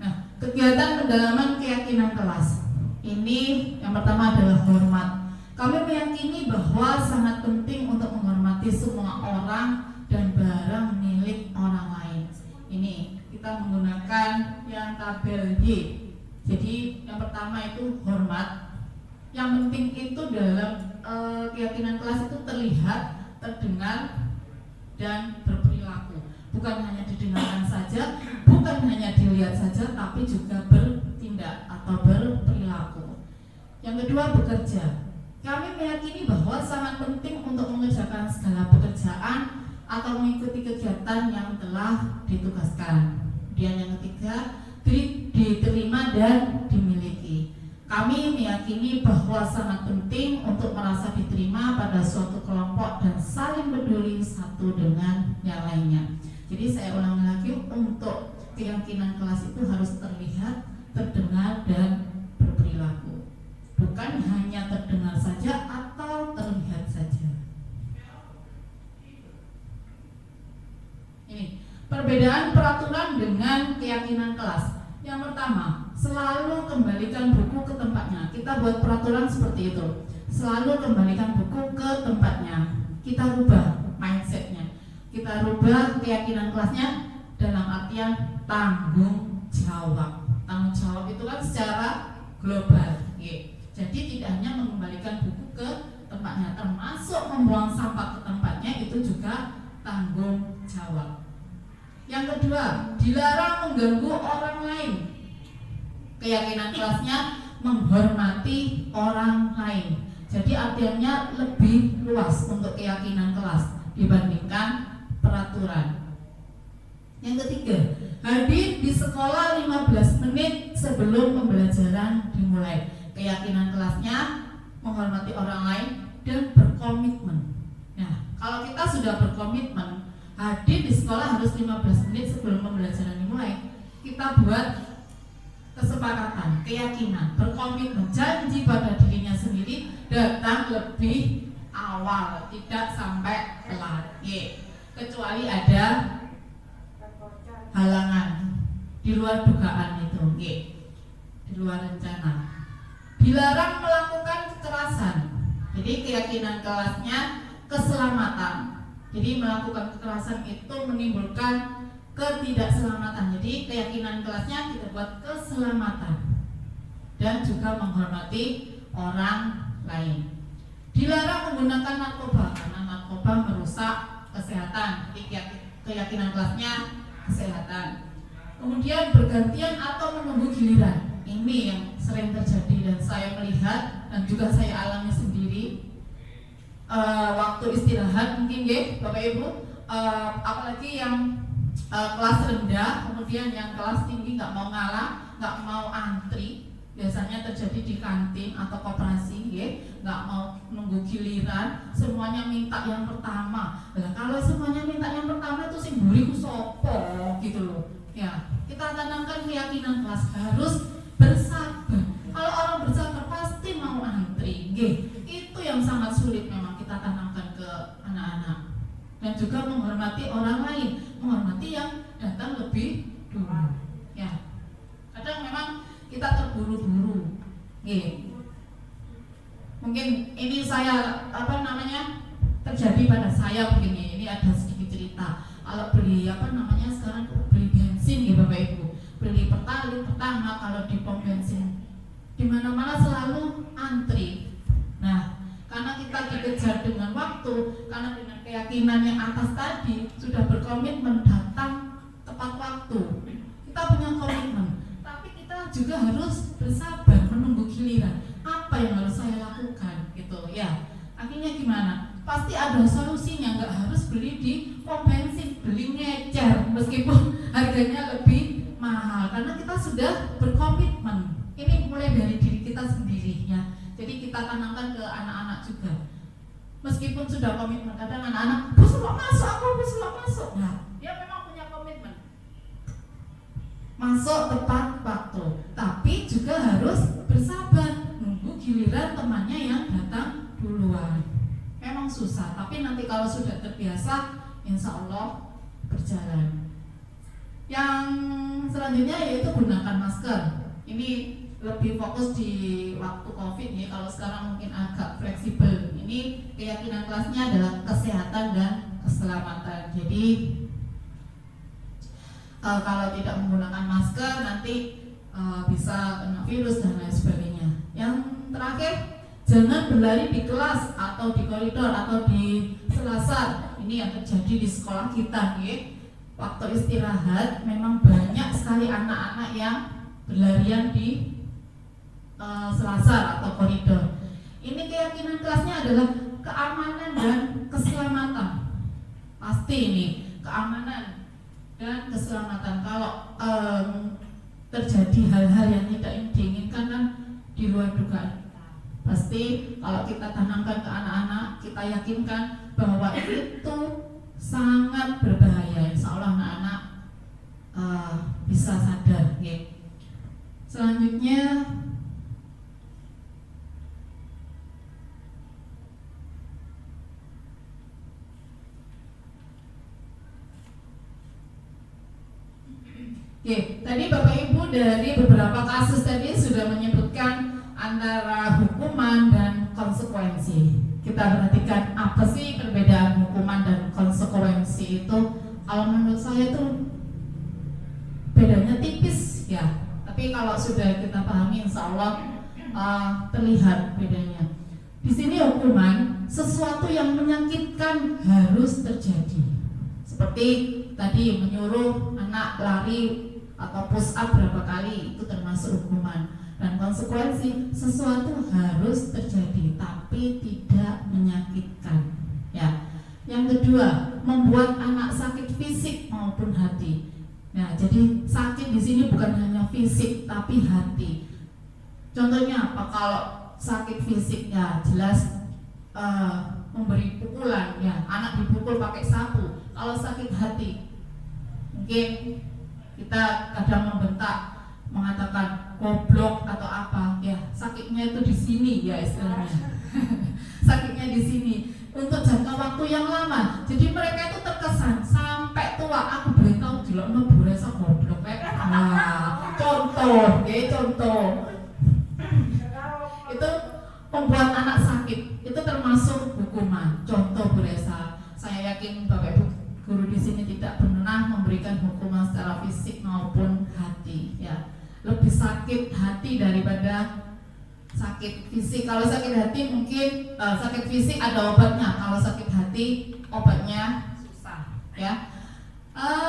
Nah, kegiatan pendalaman keyakinan kelas. Ini yang pertama adalah hormat. Kami meyakini bahwa sangat penting untuk menghormati semua orang dan barang milik orang lain. Ini kita menggunakan yang tabel Y. Jadi yang pertama itu hormat. Yang penting itu dalam keyakinan kelas itu terlihat, terdengar, dan berperilaku. Bukan hanya didengarkan saja, bukan hanya dilihat saja, tapi juga bertindak atau berperilaku. Yang kedua, bekerja. Kami meyakini bahwa sangat penting untuk mengerjakan segala pekerjaan atau mengikuti kegiatan yang telah ditugaskan. Kemudian yang ketiga, diterima dan dimiliki. Kami meyakini bahwa sangat penting untuk merasa diterima pada suatu kelompok dan saling peduli satu dengan yang lainnya. Jadi saya ulangi lagi, untuk keyakinan kelas itu harus terlihat, terdengar, dan berperilaku. Bukan hanya terdengar saja atau terlihat saja. Ini perbedaan peraturan dengan keyakinan kelas. Yang pertama, selalu kembalikan buku ke tempatnya. Kita buat peraturan seperti itu. Selalu kembalikan buku ke tempatnya. Kita rubah mindsetnya. Kita rubah keyakinan kelasnya dalam artian tanggung jawab. Tanggung jawab itu kan secara global. Jadi tidak hanya mengembalikan buku ke tempatnya, termasuk membuang sampah ke tempatnya, itu juga tanggung jawab. Yang kedua, dilarang mengganggu orang lain. Keyakinan kelasnya menghormati orang lain. Jadi artinya lebih luas untuk keyakinan kelas dibandingkan peraturan. Yang ketiga, hadir di sekolah 15 menit sebelum pembelajaran dimulai. Keyakinan kelasnya menghormati orang lain dan berkomitmen. Nah, kalau kita sudah berkomitmen hadir di sekolah harus 15 menit sebelum pembelajaran dimulai, kita buat kesepakatan, keyakinan, berkomitmen, janji pada dirinya sendiri datang lebih awal, tidak sampai telat. Kecuali ada halangan di luar dugaan itu, di luar rencana. Dilarang melakukan kekerasan. Jadi keyakinan kelasnya keselamatan. Jadi melakukan kekerasan itu menimbulkan ketidakselamatan. Jadi keyakinan kelasnya kita buat keselamatan dan juga menghormati orang lain. Dilarang menggunakan narkoba karena narkoba merusak kesehatan. Jadi keyakinan kelasnya kesehatan. Kemudian bergantian atau menunggu giliran. Ini yang sering terjadi dan saya melihat dan juga saya alami sendiri. Waktu istirahat mungkin Bapak Ibu, apalagi yang kelas rendah, kemudian yang kelas tinggi nggak mau ngalah, nggak mau antri. Biasanya terjadi di kantin atau koperasi, nggak mau nunggu giliran, semuanya minta yang pertama. Nah, kalau semuanya minta yang pertama itu sing mburi ku sopo gitu loh. Ya, kita tanamkan keyakinan kelas harus bersabar. Kalau orang bersabar pasti mau antri. Itu yang sangat sulit memang kita tanamkan ke anak-anak. Dan juga menghormati orang lain, menghormati yang datang lebih dulu. Ya, kadang memang kita terburu-buru. Mungkin ini saya terjadi pada saya begini. Ini ada sedikit cerita. Kalau beli sekarang beli bensin ya Bapak Ibu, beli pertalite pertama kalau di pom bensin di mana-mana selalu antri. Nah, karena kita dikejar dengan waktu, karena dengan keyakinan yang atas tadi sudah berkomitmen datang tepat waktu. Kita punya komitmen, tapi kita juga harus bersabar menunggu giliran. Apa yang harus saya lakukan gitu ya. Akhirnya gimana? Pasti ada solusinya, nggak harus beli di pom bensin, beli ngecer meskipun harganya lebih mahal karena kita sudah berkomitmen. Ini mulai dari diri kita sendiri ya. Jadi kita tanamkan ke anak-anak juga. Meskipun sudah komitmen, kadang anak-anak bus mau masuk. Nah, dia memang punya komitmen masuk tepat waktu, tapi juga harus bersabar nunggu giliran temannya yang datang duluan. Memang susah, tapi nanti kalau sudah terbiasa, insya Allah berjalan. Yang selanjutnya yaitu gunakan masker. Ini lebih fokus di waktu COVID nih. Kalau sekarang mungkin agak fleksibel. Ini keyakinan kelasnya adalah kesehatan dan keselamatan. Jadi kalau tidak menggunakan masker nanti bisa kena virus dan lain sebagainya. Yang terakhir, jangan berlari di kelas atau di koridor atau di selasar. Ini yang terjadi di sekolah kita nih. Waktu istirahat memang banyak sekali anak-anak yang berlarian di selasar atau koridor. Ini keyakinan kelasnya adalah keamanan dan keselamatan. Pasti ini keamanan dan keselamatan. Kalau terjadi hal-hal yang tidak diinginkan kan di luar dugaan kita, pasti kalau kita tanamkan ke anak-anak, kita yakinkan bahwa itu sangat berbahaya. Insya Allah anak-anak bisa sadar. Selanjutnya tadi Bapak Ibu dari beberapa kasus tadi sudah menyebutkan antara hukuman dan konsekuensi. Kita perhatikan apa sih perbedaan hukuman dan konsekuensi itu. Kalau menurut saya itu bedanya tipis ya. Tapi kalau sudah kita pahami, insya Allah terlihat bedanya. Di sini hukuman sesuatu yang menyakitkan harus terjadi. Seperti tadi menyuruh anak lari atau push up berapa kali, itu termasuk hukuman. Dan konsekuensi sesuatu harus terjadi tapi tidak menyakitkan ya. Yang kedua, membuat anak sakit fisik maupun hati. Nah, jadi sakit di sini bukan hanya fisik tapi hati. Contohnya apa? Kalau sakit fisik ya jelas memberi pukulan ya, anak dipukul pakai sapu. Kalau sakit hati mungkin kita kadang membentak, mengatakan goblok atau apa ya, sakitnya itu di sini ya istilahnya. Sakitnya di sini untuk jangka waktu yang lama. Jadi mereka itu terkesan sampai tua. Aku boleh tahu dilokno buresa goblok nah, contoh itu membuat anak sakit, itu termasuk hukuman. Contoh buresa. Saya yakin Bapak Ibu guru di sini tidak pernah memberikan hukuman secara fisik maupun hati ya. Lebih sakit hati daripada sakit fisik. Kalau sakit hati mungkin sakit fisik ada obatnya. Kalau sakit hati obatnya susah ya.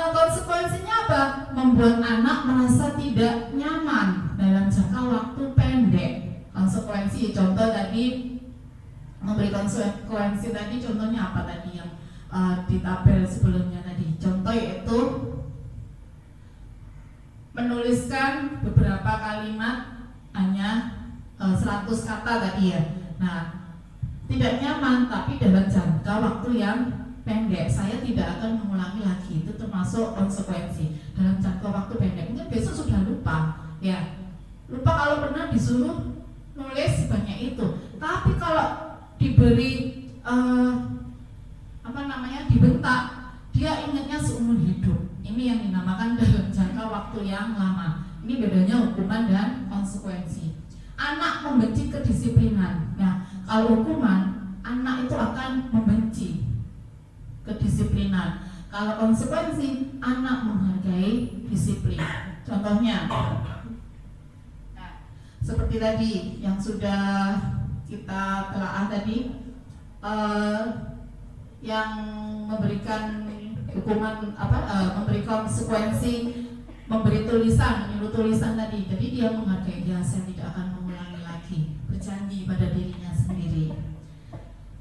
Konsekuensinya apa? Membuat anak merasa tidak nyaman dalam jangka waktu pendek. Konsekuensi contoh tadi, memberi konsekuensi tadi contohnya apa tadi yang di tabel sebelumnya tadi. Contoh yaitu menuliskan beberapa kalimat hanya 100 kata tadi ya. Nah, tidak nyaman tapi dalam jangka waktu yang pendek, saya tidak akan mengulangi lagi. Itu termasuk konsekuensi dalam jangka waktu pendek. Mungkin besok sudah lupa, ya. Lupa kalau pernah disuruh nulis sebanyak itu. Tapi kalau diberi dibentak, dia ingatnya seumur hidup. Ini yang dinamakan dalam jangka waktu yang lama. Ini bedanya hukuman dan konsekuensi. Anak membenci kedisiplinan. Nah, kalau hukuman, anak itu akan membenci kedisiplinan. Kalau konsekuensi, anak menghargai disiplin. Contohnya, nah, seperti tadi yang sudah kita telaah tadi, yang memberikan hukuman memberi konsekuensi, memberi tulisan, menyuruh tulisan tadi. Jadi dia menghargai, ya saya tidak akan mengulangi lagi, berjanji pada dirinya sendiri.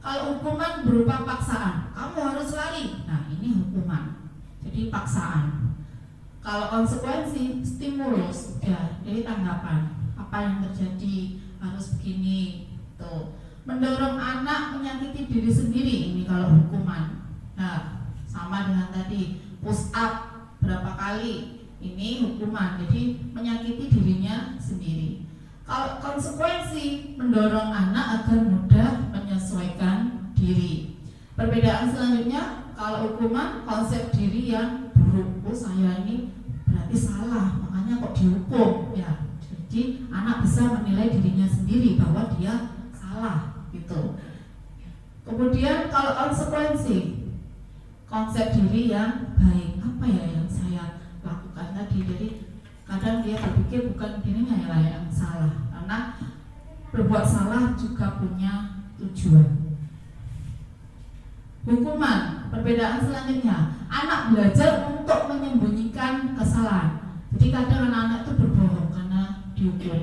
Kalau hukuman berupa paksaan, kamu harus lari. Nah, ini hukuman. Jadi paksaan. Kalau konsekuensi, stimulus, ya, jadi tanggapan. Apa yang terjadi harus begini, tuh. Mendorong anak menyakiti diri sendiri, ini kalau hukuman. Nah, sama dengan tadi push up berapa kali, ini hukuman. Jadi menyakiti dirinya sendiri. Kalau konsekuensi, mendorong anak agar mudah menyesuaikan diri. Perbedaan selanjutnya, kalau hukuman konsep diri yang buruk. Oh, saya ini berarti salah, makanya kok dihukum, ya. Jadi anak bisa menilai dirinya sendiri bahwa dia salah, gitu. Kemudian kalau konsekuensi, konsep diri yang baik. Apa ya yang saya lakukan tadi? Jadi kadang dia berpikir bukan dirinya yang salah, karena berbuat salah juga punya tujuan. Hukuman, perbedaan selanjutnya, anak belajar untuk menyembunyikan kesalahan. Jadi kadang anak-anak itu berbohong karena dihukum.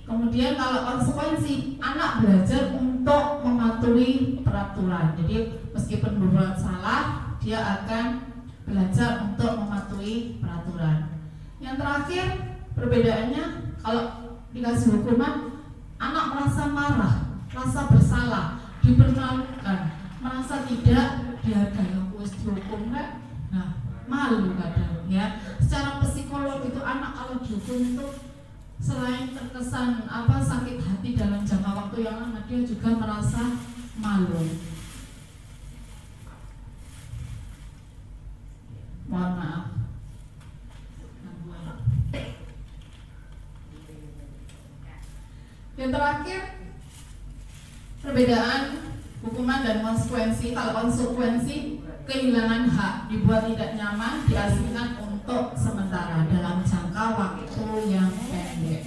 Kemudian kalau konsekuensi, anak belajar untuk mematuhi peraturan. Jadi meskipun berbuat salah, dia akan belajar untuk mematuhi peraturan. Yang terakhir, perbedaannya, kalau dikasih hukuman, anak merasa marah, merasa bersalah, dipermalukan, merasa tidak dihargai. Aku wis dihukum kan? Nah, malu kadang, ya. Secara psikolog itu anak kalau dihukum itu selain terkesan sakit hati dalam jangka waktu yang lama, dia juga merasa malu. Mohon maaf. Yang terakhir, perbedaan hukuman dan konsekuensi. Kalau konsekuensi, kehilangan hak, dibuat tidak nyaman, diasingkan untuk sementara dalam jangka waktu yang pendek.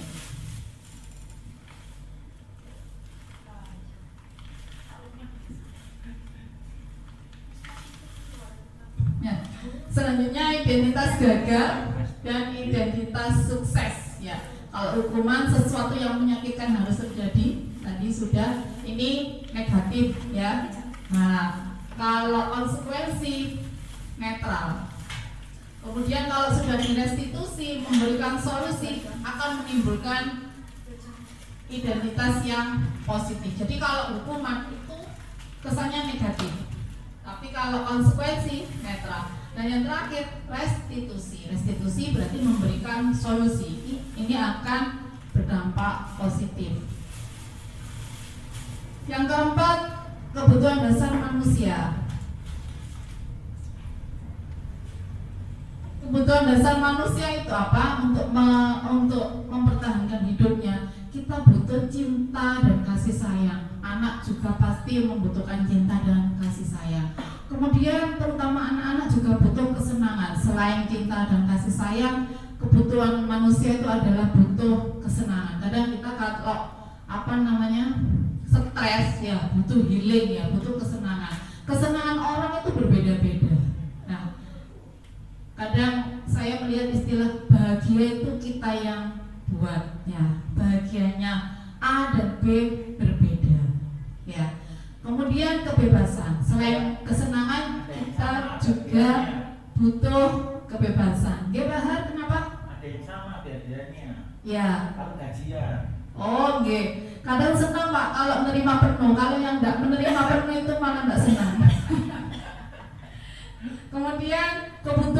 Ya. Selanjutnya identitas gagal dan identitas sukses. Ya, kalau hukuman sesuatu yang menyakitkan harus terjadi, tadi sudah, ini negatif, ya. Nah, kalau konsekuensi netral. Kemudian kalau sudah direstitusi, memberikan solusi, akan menimbulkan identitas yang positif. Jadi kalau hukuman itu kesannya negatif, tapi kalau konsekuensi netral. Dan yang terakhir, restitusi. Restitusi berarti memberikan solusi. Ini akan berdampak positif. Yang keempat, kebutuhan dasar manusia. Kebutuhan dasar manusia itu apa? Untuk mempertahankan hidupnya, kita butuh cinta dan kasih sayang. Anak juga pasti membutuhkan cinta dan kasih sayang. Kemudian terutama anak-anak juga butuh kesenangan. Selain cinta dan kasih sayang, kebutuhan manusia itu adalah butuh kesenangan. Kadang kita kalau stres, ya butuh healing, ya butuh kesenangan. Kesenangan orang itu berbeda-beda. Nah, kadang saya melihat istilah bahagia itu kita yang buat, ya. Bahagianya A dan B berbeda, ya. Kemudian kebebasan. Selain kesenangan, kita juga butuh kebebasan. Bahar, kenapa? Ada yang sama biasanya. Ya. Kalau gajian. Oh, kadang senang Pak kalau menerima penuh. Kalau yang enggak menerima penuh itu malah enggak senang.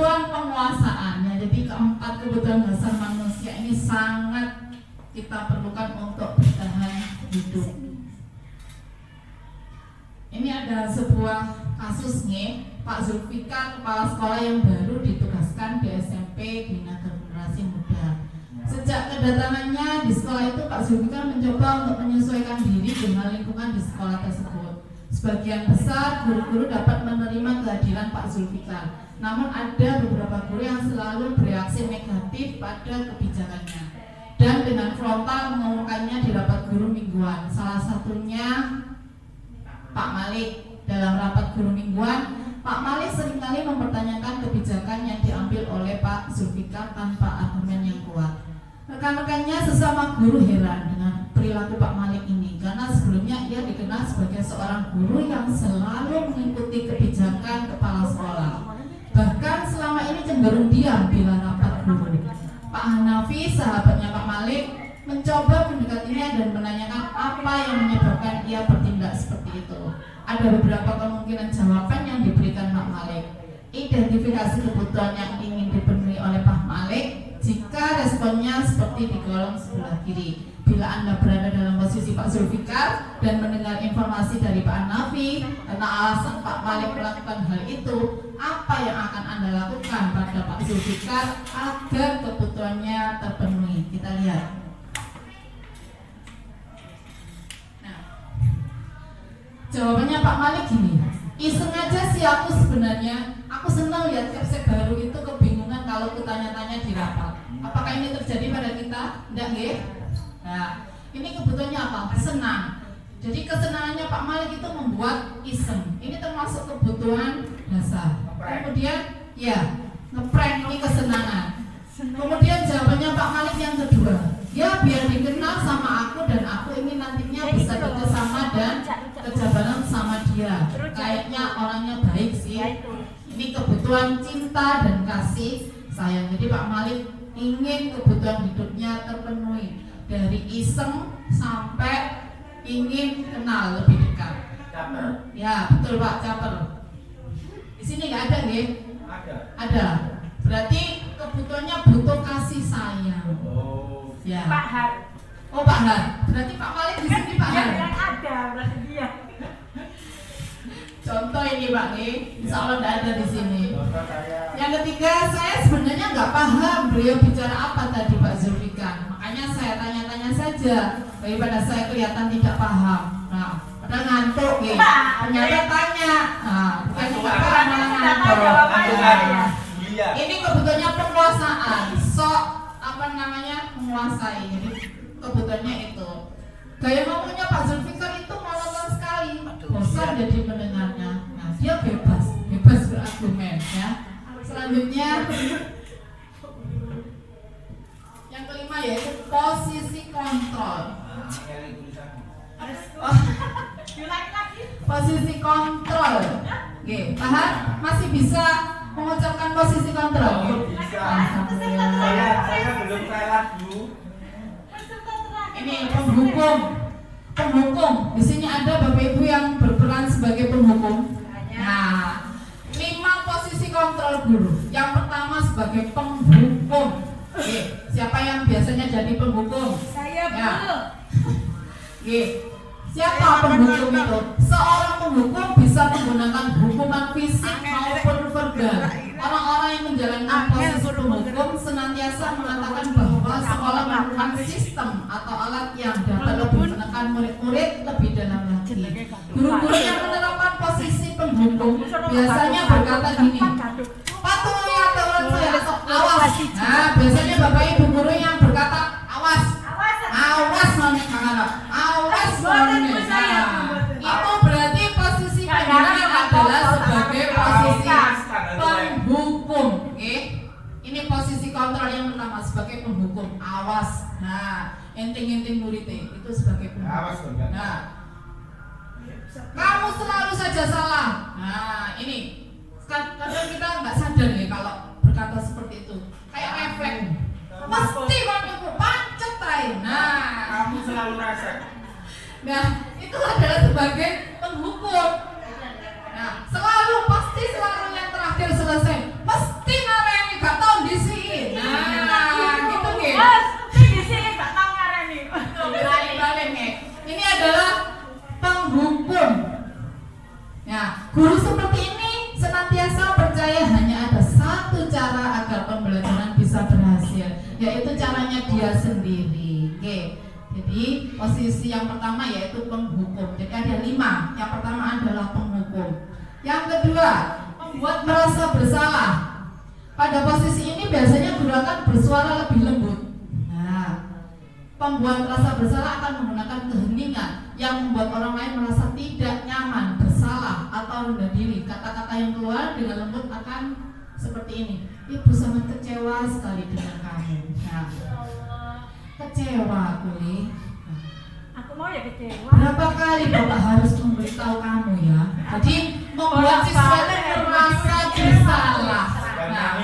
kebutuhan penguasaan. Ya, jadi keempat kebutuhan dasar manusia ini sangat kita perlukan untuk bertahan hidup. Ini ada sebuah kasus nih, Pak Zulfikar, kepala sekolah yang baru ditugaskan di SMP Bina Generasi Muda. Sejak kedatangannya di sekolah itu, Pak Zulfikar mencoba untuk menyesuaikan diri dengan lingkungan di sekolah tersebut. Sebagian besar guru-guru dapat menerima kehadiran Pak Zulfikar, namun ada beberapa guru yang selalu bereaksi negatif pada kebijakannya dan dengan frontal mengumumkannya di rapat guru mingguan. Salah satunya Pak Malik. Dalam rapat guru mingguan, Pak Malik seringkali mempertanyakan kebijakan yang diambil oleh Pak Zulfikar tanpa argumen yang kuat. Rekan-rekannya sesama guru heran dengan perilaku Pak Malik ini, karena sebelumnya ia dikenal sebagai seorang guru yang selalu mengikuti kebijakan kepala sekolah. Bahkan selama ini cenderung diam bila rapat guru. Pak Hanafi, sahabatnya Pak Malik, mencoba mendekatinya dan menanyakan apa yang menyebabkan ia bertindak seperti itu. Ada beberapa kemungkinan jawaban yang diberikan Pak Malik. Identifikasi kebutuhan yang ingin dipenuhi oleh Pak Malik jika responnya seperti di kolom sebelah kiri. Bila Anda berada dalam posisi Pak Zulfikar dan mendengar informasi dari Pak Hanafi tentang alasan Pak Malik melakukan hal itu, apa yang akan Anda lakukan pada Pak Zulfikar agar kebutuhannya terpenuhi? Kita lihat. Jawabannya Pak Malik gini, iseng aja sih aku sebenarnya. Aku senang lihat kapsek baru itu kebingungan kalau kutanya-tanya di rapat. Apakah ini terjadi pada kita? Enggak, nggih? Nah, ini kebutuhannya apa? Senang. Jadi kesenangannya Pak Malik itu membuat iseng. Ini termasuk kebutuhan dasar. Kemudian, ya, ngeprank ini kesenangan. Kemudian jawabannya Pak Malik yang kedua, ya biar dikenal sama aku dan aku ingin nantinya bisa kerjasama dan kerja bareng sama dia. Kayaknya orangnya baik sih. Ini kebutuhan cinta dan kasih sayang. Jadi Pak Malik ingin kebutuhan hidupnya terpenuhi, dari iseng sampai ingin kenal lebih dekat. Caper. Ya betul Pak, caper. Di sini nggak ada nih? Ada. Berarti kebutuhannya butuh kasih sayang. Oh. Ya. Pak Har. Oh Pak Har. Berarti Pak Malik di sini Pak Har. Yang ada berarti dia. Contoh ini Pak nih, insya Allah tidak ada di sini. Contoh saya. Yang ketiga, saya sebenarnya nggak paham beliau bicara apa tadi Pak Zulfikar. Makanya saya tanya-tanya saja daripada saya kelihatan tidak paham. Nah, pada ngantuk nih. Ternyata tanya. Nah, bukan tidak paham malah ngantuk. Jawabannya. Iya. Ini kebutuhannya penguasaan. Sok apa namanya menguasai. Jadi kebutuhannya itu. Gaya ngomongnya Pak Zulfikar itu monoton sekali. Bosan jadi mendengarnya. Nah, dia bebas berargumen ya. Selanjutnya yang kelima yaitu posisi kontrol. Posisi kontrol. Oke, paham? Masih bisa mengucapkan posisi kontrol? Oh, bisa. Saya belum saya lagu. Ini penghukum. Di sini ada Bapak Ibu yang berperan sebagai penghukum. Nah, 5 posisi kontrol guru. Yang pertama sebagai penghukum. Oke, siapa yang biasanya jadi penghukum? Saya Ya. belum. Oke, siapa penghukum itu? Seorang penghukum bisa menggunakan hukuman fisik maupun verbal. Orang-orang yang menjalankan posisi penghukum senantiasa mengatakan bahwa sekolah melakukan sistem atau alat yang dapat lebih menekan murid-murid lebih dalam lagi. Guru-guru yang menerapkan posisi penghukum biasanya berkata gini, patuhi aturan saya atau awas. Nah, biasanya Bapak Ibu guru yang berkata awas noni kakak, awas noni. Nah, itu berarti posisi pimpinan adalah sebagai posisi penghukum. Oke, ini posisi kontrol yang pertama sebagai penghukum, awas. Nah, enting muridnya itu sebagai penghukum. Nah, kamu selalu saja salah. Nah, ini kadang kita nggak sadar ya kalau berkata seperti itu. Kayak efek. Pasti waktu pancet tay. Nah, Kamu selalu rasa. nah itu adalah sebagai penghukum. Nah, pasti selalu yang terakhir selesai. Mesti Guru seperti ini senantiasa percaya hanya ada satu cara agar pembelajaran bisa berhasil, yaitu caranya dia sendiri. Oke. Jadi posisi yang pertama yaitu penghukum. Jadi ada 5. Yang pertama adalah penghukum. Yang kedua, membuat merasa bersalah. Pada posisi ini biasanya guru akan bersuara lebih lembut. Nah, pembuat merasa bersalah akan menggunakan keheningan yang membuat orang lain merasa tidak nyaman, bersalah, atau rendah diri. Kata-kata yang keluar dengan lembut akan seperti ini. Ibu sangat kecewa sekali dengan kamu. Nah, kecewa, Kuli. Aku mau ya kecewa. Berapa kali Bapak harus memberitahu kamu ya? Jadi membuat siswa merasa bersalah. Nah,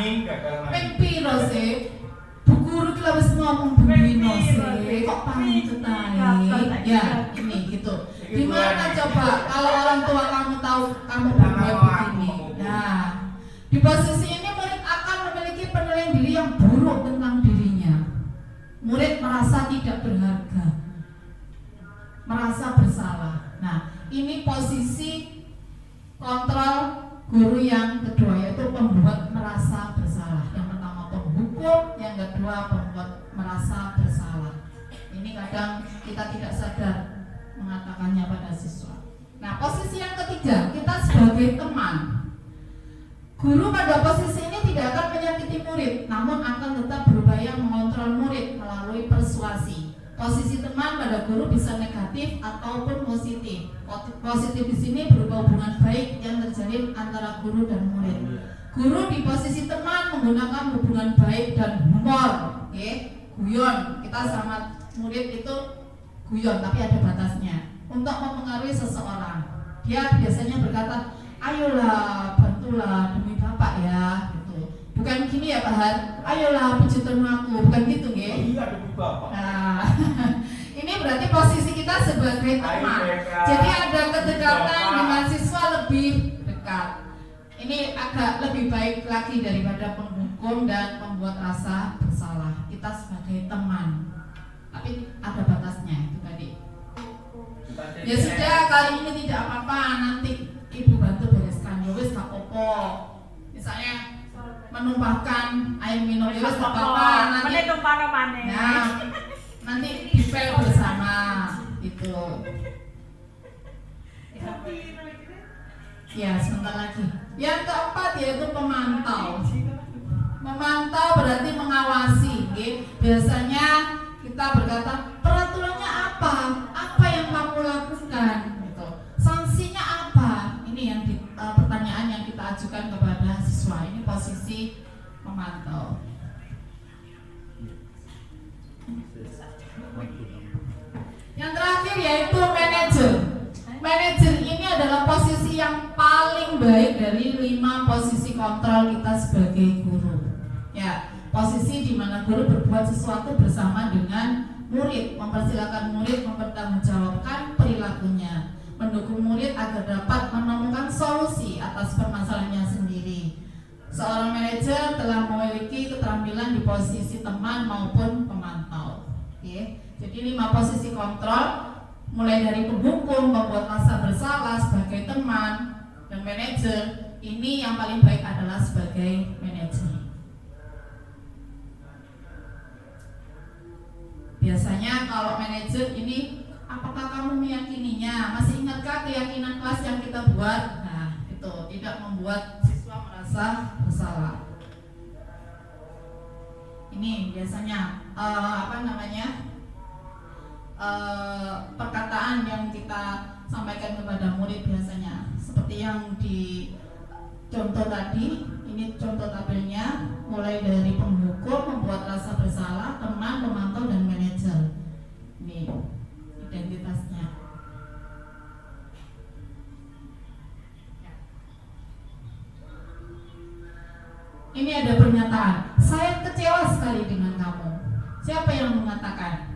ping piro sih? Bu guru ki wis ngomong begino sih, kok pancet ae. Ya, ini gitu. Gimana coba kalau orang tua kamu tahu kamu berbuat begini? Nah, di posisi ini murid akan memiliki penilaian diri yang buruk tentang dirinya. Murid merasa tidak berharga, merasa bersalah. Nah, ini posisi kontrol guru yang kedua, yaitu pembuat merasa bersalah. Yang pertama penghukum, yang kedua pembuat merasa bersalah. Ini kadang kita tidak sadar mengatakannya pada siswa. Nah, posisi yang ketiga, kita sebagai teman. Guru pada posisi ini tidak akan menyakiti murid, namun akan tetap berupaya mengontrol murid melalui persuasi. Posisi teman pada guru bisa negatif ataupun positif. Positif di sini berupa hubungan baik yang terjalin antara guru dan murid. Guru di posisi teman menggunakan hubungan baik dan humor, guyon. Kita sama murid itu guyon, tapi ada batasnya. Untuk mempengaruhi seseorang, dia biasanya berkata, ayolah bantulah demi bapak ya, gitu. Bukan gini ya Pak Han, ayolah pijit aku, bukan gitu nggih. Iya demi bapak. Nah, ini berarti posisi kita sebagai teman. Jadi ada kedekatan dengan siswa lebih dekat. Ini agak lebih baik lagi daripada penghukum dan membuat rasa bersalah. Kita sebagai teman, tapi ada batasnya itu tadi. Ya sudah, kali ini tidak apa-apa, nanti ibu bantu bereskan. Ya wis gak apa-apa. Misalnya menumpahkan air minum, ya wis gak apa-apa. Nanti tumpah maneh. nah, nanti dipel bersama itu. Ya, sebentar lagi. Yang keempat yaitu pemantau. Memantau berarti mengawasi, okay? Biasanya kita berkata, peraturannya apa? Apa yang kamu lakukan? Gitu. Sanksinya apa? Ini yang pertanyaan yang kita ajukan kepada siswa. Ini posisi memantau. Yang terakhir yaitu manajer. Manajer ini adalah posisi yang paling baik dari 5 posisi kontrol kita sebagai guru. Ya, posisi di mana guru berbuat sesuatu bersama dengan murid, mempersilakan murid mempertanggungjawabkan perilakunya, mendukung murid agar dapat menemukan solusi atas permasalahannya sendiri. Seorang manajer telah memiliki keterampilan di posisi teman maupun pemantau. Oke. Jadi 5 posisi kontrol, mulai dari penghukum, membuat rasa bersalah sebagai teman, dan manajer. Ini yang paling baik adalah sebagai manajer. Biasanya kalau manajer ini, apakah kamu meyakininya? Masih ingatkah keyakinan kelas yang kita buat? Nah, itu tidak membuat siswa merasa bersalah. Ini biasanya perkataan yang kita sampaikan kepada murid biasanya seperti yang di contoh tadi. Ini contoh tabelnya, mulai dari penghukum, membuat rasa bersalah, teman, pemantau, dan manajer. Ini identitasnya. Ini ada pernyataan, saya kecewa sekali dengan kamu. Siapa yang mengatakan?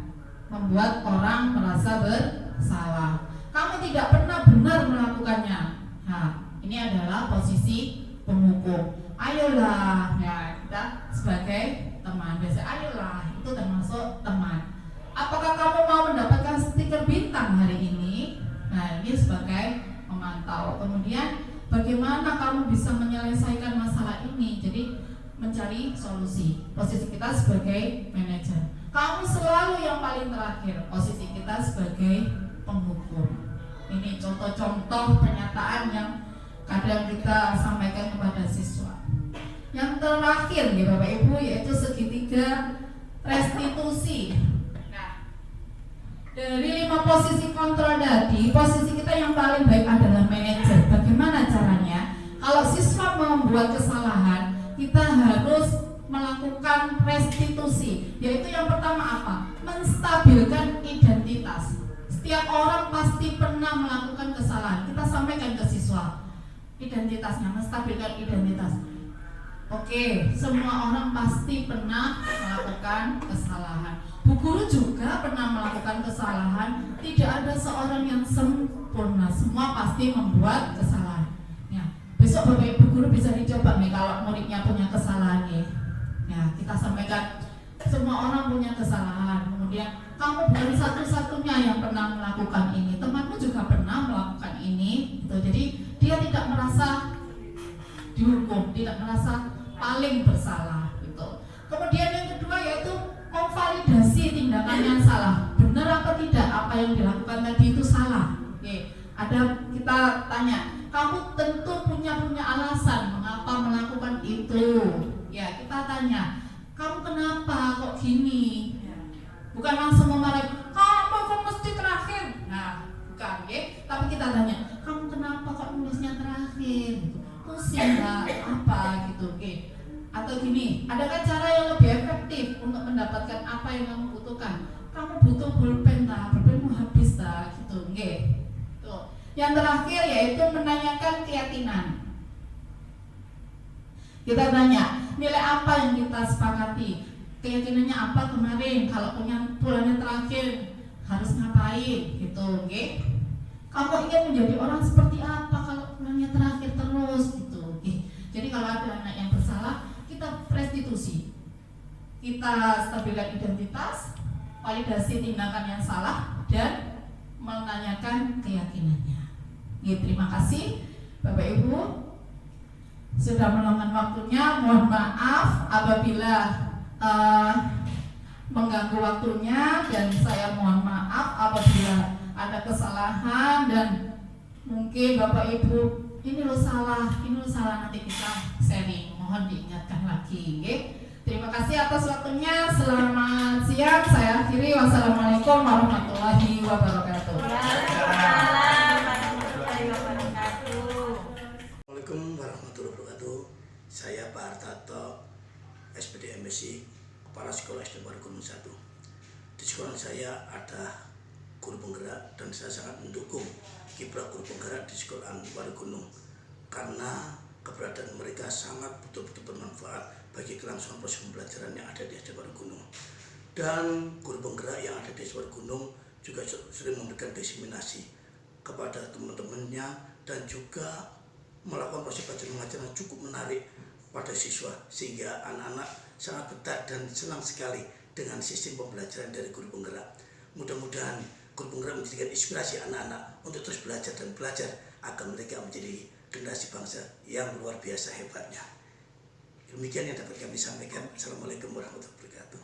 Membuat orang merasa bersalah. Kamu tidak pernah benar melakukannya. Nah, ini adalah posisi penghukum. Ayolah, ya kita sebagai teman biasa. Ayolah, itu termasuk teman. Apakah kamu mau mendapatkan stiker bintang hari ini? Nah, ini sebagai memantau. Kemudian bagaimana kamu bisa menyelesaikan masalah ini. Jadi mencari solusi. Posisi kita sebagai manajer. Kamu selalu yang paling terakhir. Posisi kita sebagai penghukum. Ini contoh-contoh pernyataan yang kadang kita sampaikan kepada siswa. Yang terakhir ya Bapak Ibu, yaitu segitiga restitusi. Nah, dari 5 posisi kontrol tadi, posisi kita yang paling baik adalah manajer. Bagaimana caranya? Kalau siswa membuat kesalahan, kita harus melakukan restitusi. Yaitu yang pertama apa? Menstabilkan identitas. Setiap orang pasti pernah melakukan kesalahan. Kita sampaikan ke siswa identitasnya, menstabilkan identitas. Oke, semua orang pasti pernah melakukan kesalahan. Bu guru juga pernah melakukan kesalahan. Tidak ada seorang yang sempurna. Semua pasti membuat kesalahan. Ya, besok Bapak Ibu guru bisa dicoba nih kalau muridnya punya kesalahan nih. Ya, kita sampaikan semua orang punya kesalahan. Kemudian kamu bukan satu-satunya yang pernah melakukan ini. Temanmu juga pernah melakukan ini. Gitu. Jadi dia tidak merasa dihukum, tidak merasa paling bersalah gitu. Kemudian yang kedua yaitu memvalidasi tindakan yang salah. Benar apa tidak apa yang dilakukan tadi itu salah. Oke, ada kita tanya, kamu tentu punya alasan mengapa melakukan itu. Ya, kita tanya, kamu kenapa kok gini? Bukan langsung memarahi, kamu kok mesti terakhir. Nah, bukan ya, tapi kita tanya, kamu kenapa kok nulisnya terakhir? Gitu. Pusing nggak apa gitu, oke? Atau gini, adakah cara yang lebih efektif untuk mendapatkan apa yang kamu butuhkan? Kamu butuh pulpen lah, pulpenmu habis lah, gitu, oke? Tuh. Yang terakhir yaitu menanyakan keyakinan. Kita tanya, nilai apa yang kita sepakati? Keyakinannya apa kemarin? Kalau punya bulannya terakhir harus ngapain, gitu, oke? Kamu ingin menjadi orang seperti apa kalau bulannya terakhir terus, gitu, oke? Jadi kalau ada anak yang bersalah, kita restitusi, kita stabilkan identitas, validasi tindakan yang salah, dan menanyakan keyakinannya. Ya, terima kasih Bapak Ibu sudah meluangkan waktunya. Mohon maaf apabila mengganggu waktunya, dan saya mohon maaf apabila ada kesalahan, dan mungkin Bapak Ibu ini lo salah nanti kita sharing. Mohon diingatkan lagi, okay? Terima kasih atas waktunya. Selamat siang. Saya akhiri. Wassalamualaikum warahmatullahi wabarakatuh. Assalamualaikum warahmatullahi wabarakatuh. Saya Pak Hartarto, SPD MSI, Kepala Sekolah SD Warugunung 1. Di sekolah saya ada guru penggerak, dan saya sangat mendukung kiprah guru penggerak di sekolah Warugunung karena keberadaan mereka sangat betul-betul bermanfaat bagi kelangsungan proses pembelajaran yang ada di SD Warugunung. Dan guru penggerak yang ada di SD Warugunung juga sering memberikan diseminasi kepada teman-temannya, dan juga melakukan proses belajar mengajar yang cukup menarik pada siswa, sehingga anak-anak sangat betah dan senang sekali dengan sistem pembelajaran dari guru penggerak. Mudah-mudahan guru penggerak menjadikan inspirasi anak-anak untuk terus belajar dan belajar agar mereka menjadi generasi bangsa yang luar biasa hebatnya. Demikian yang dapat kami sampaikan. Assalamualaikum warahmatullahi wabarakatuh.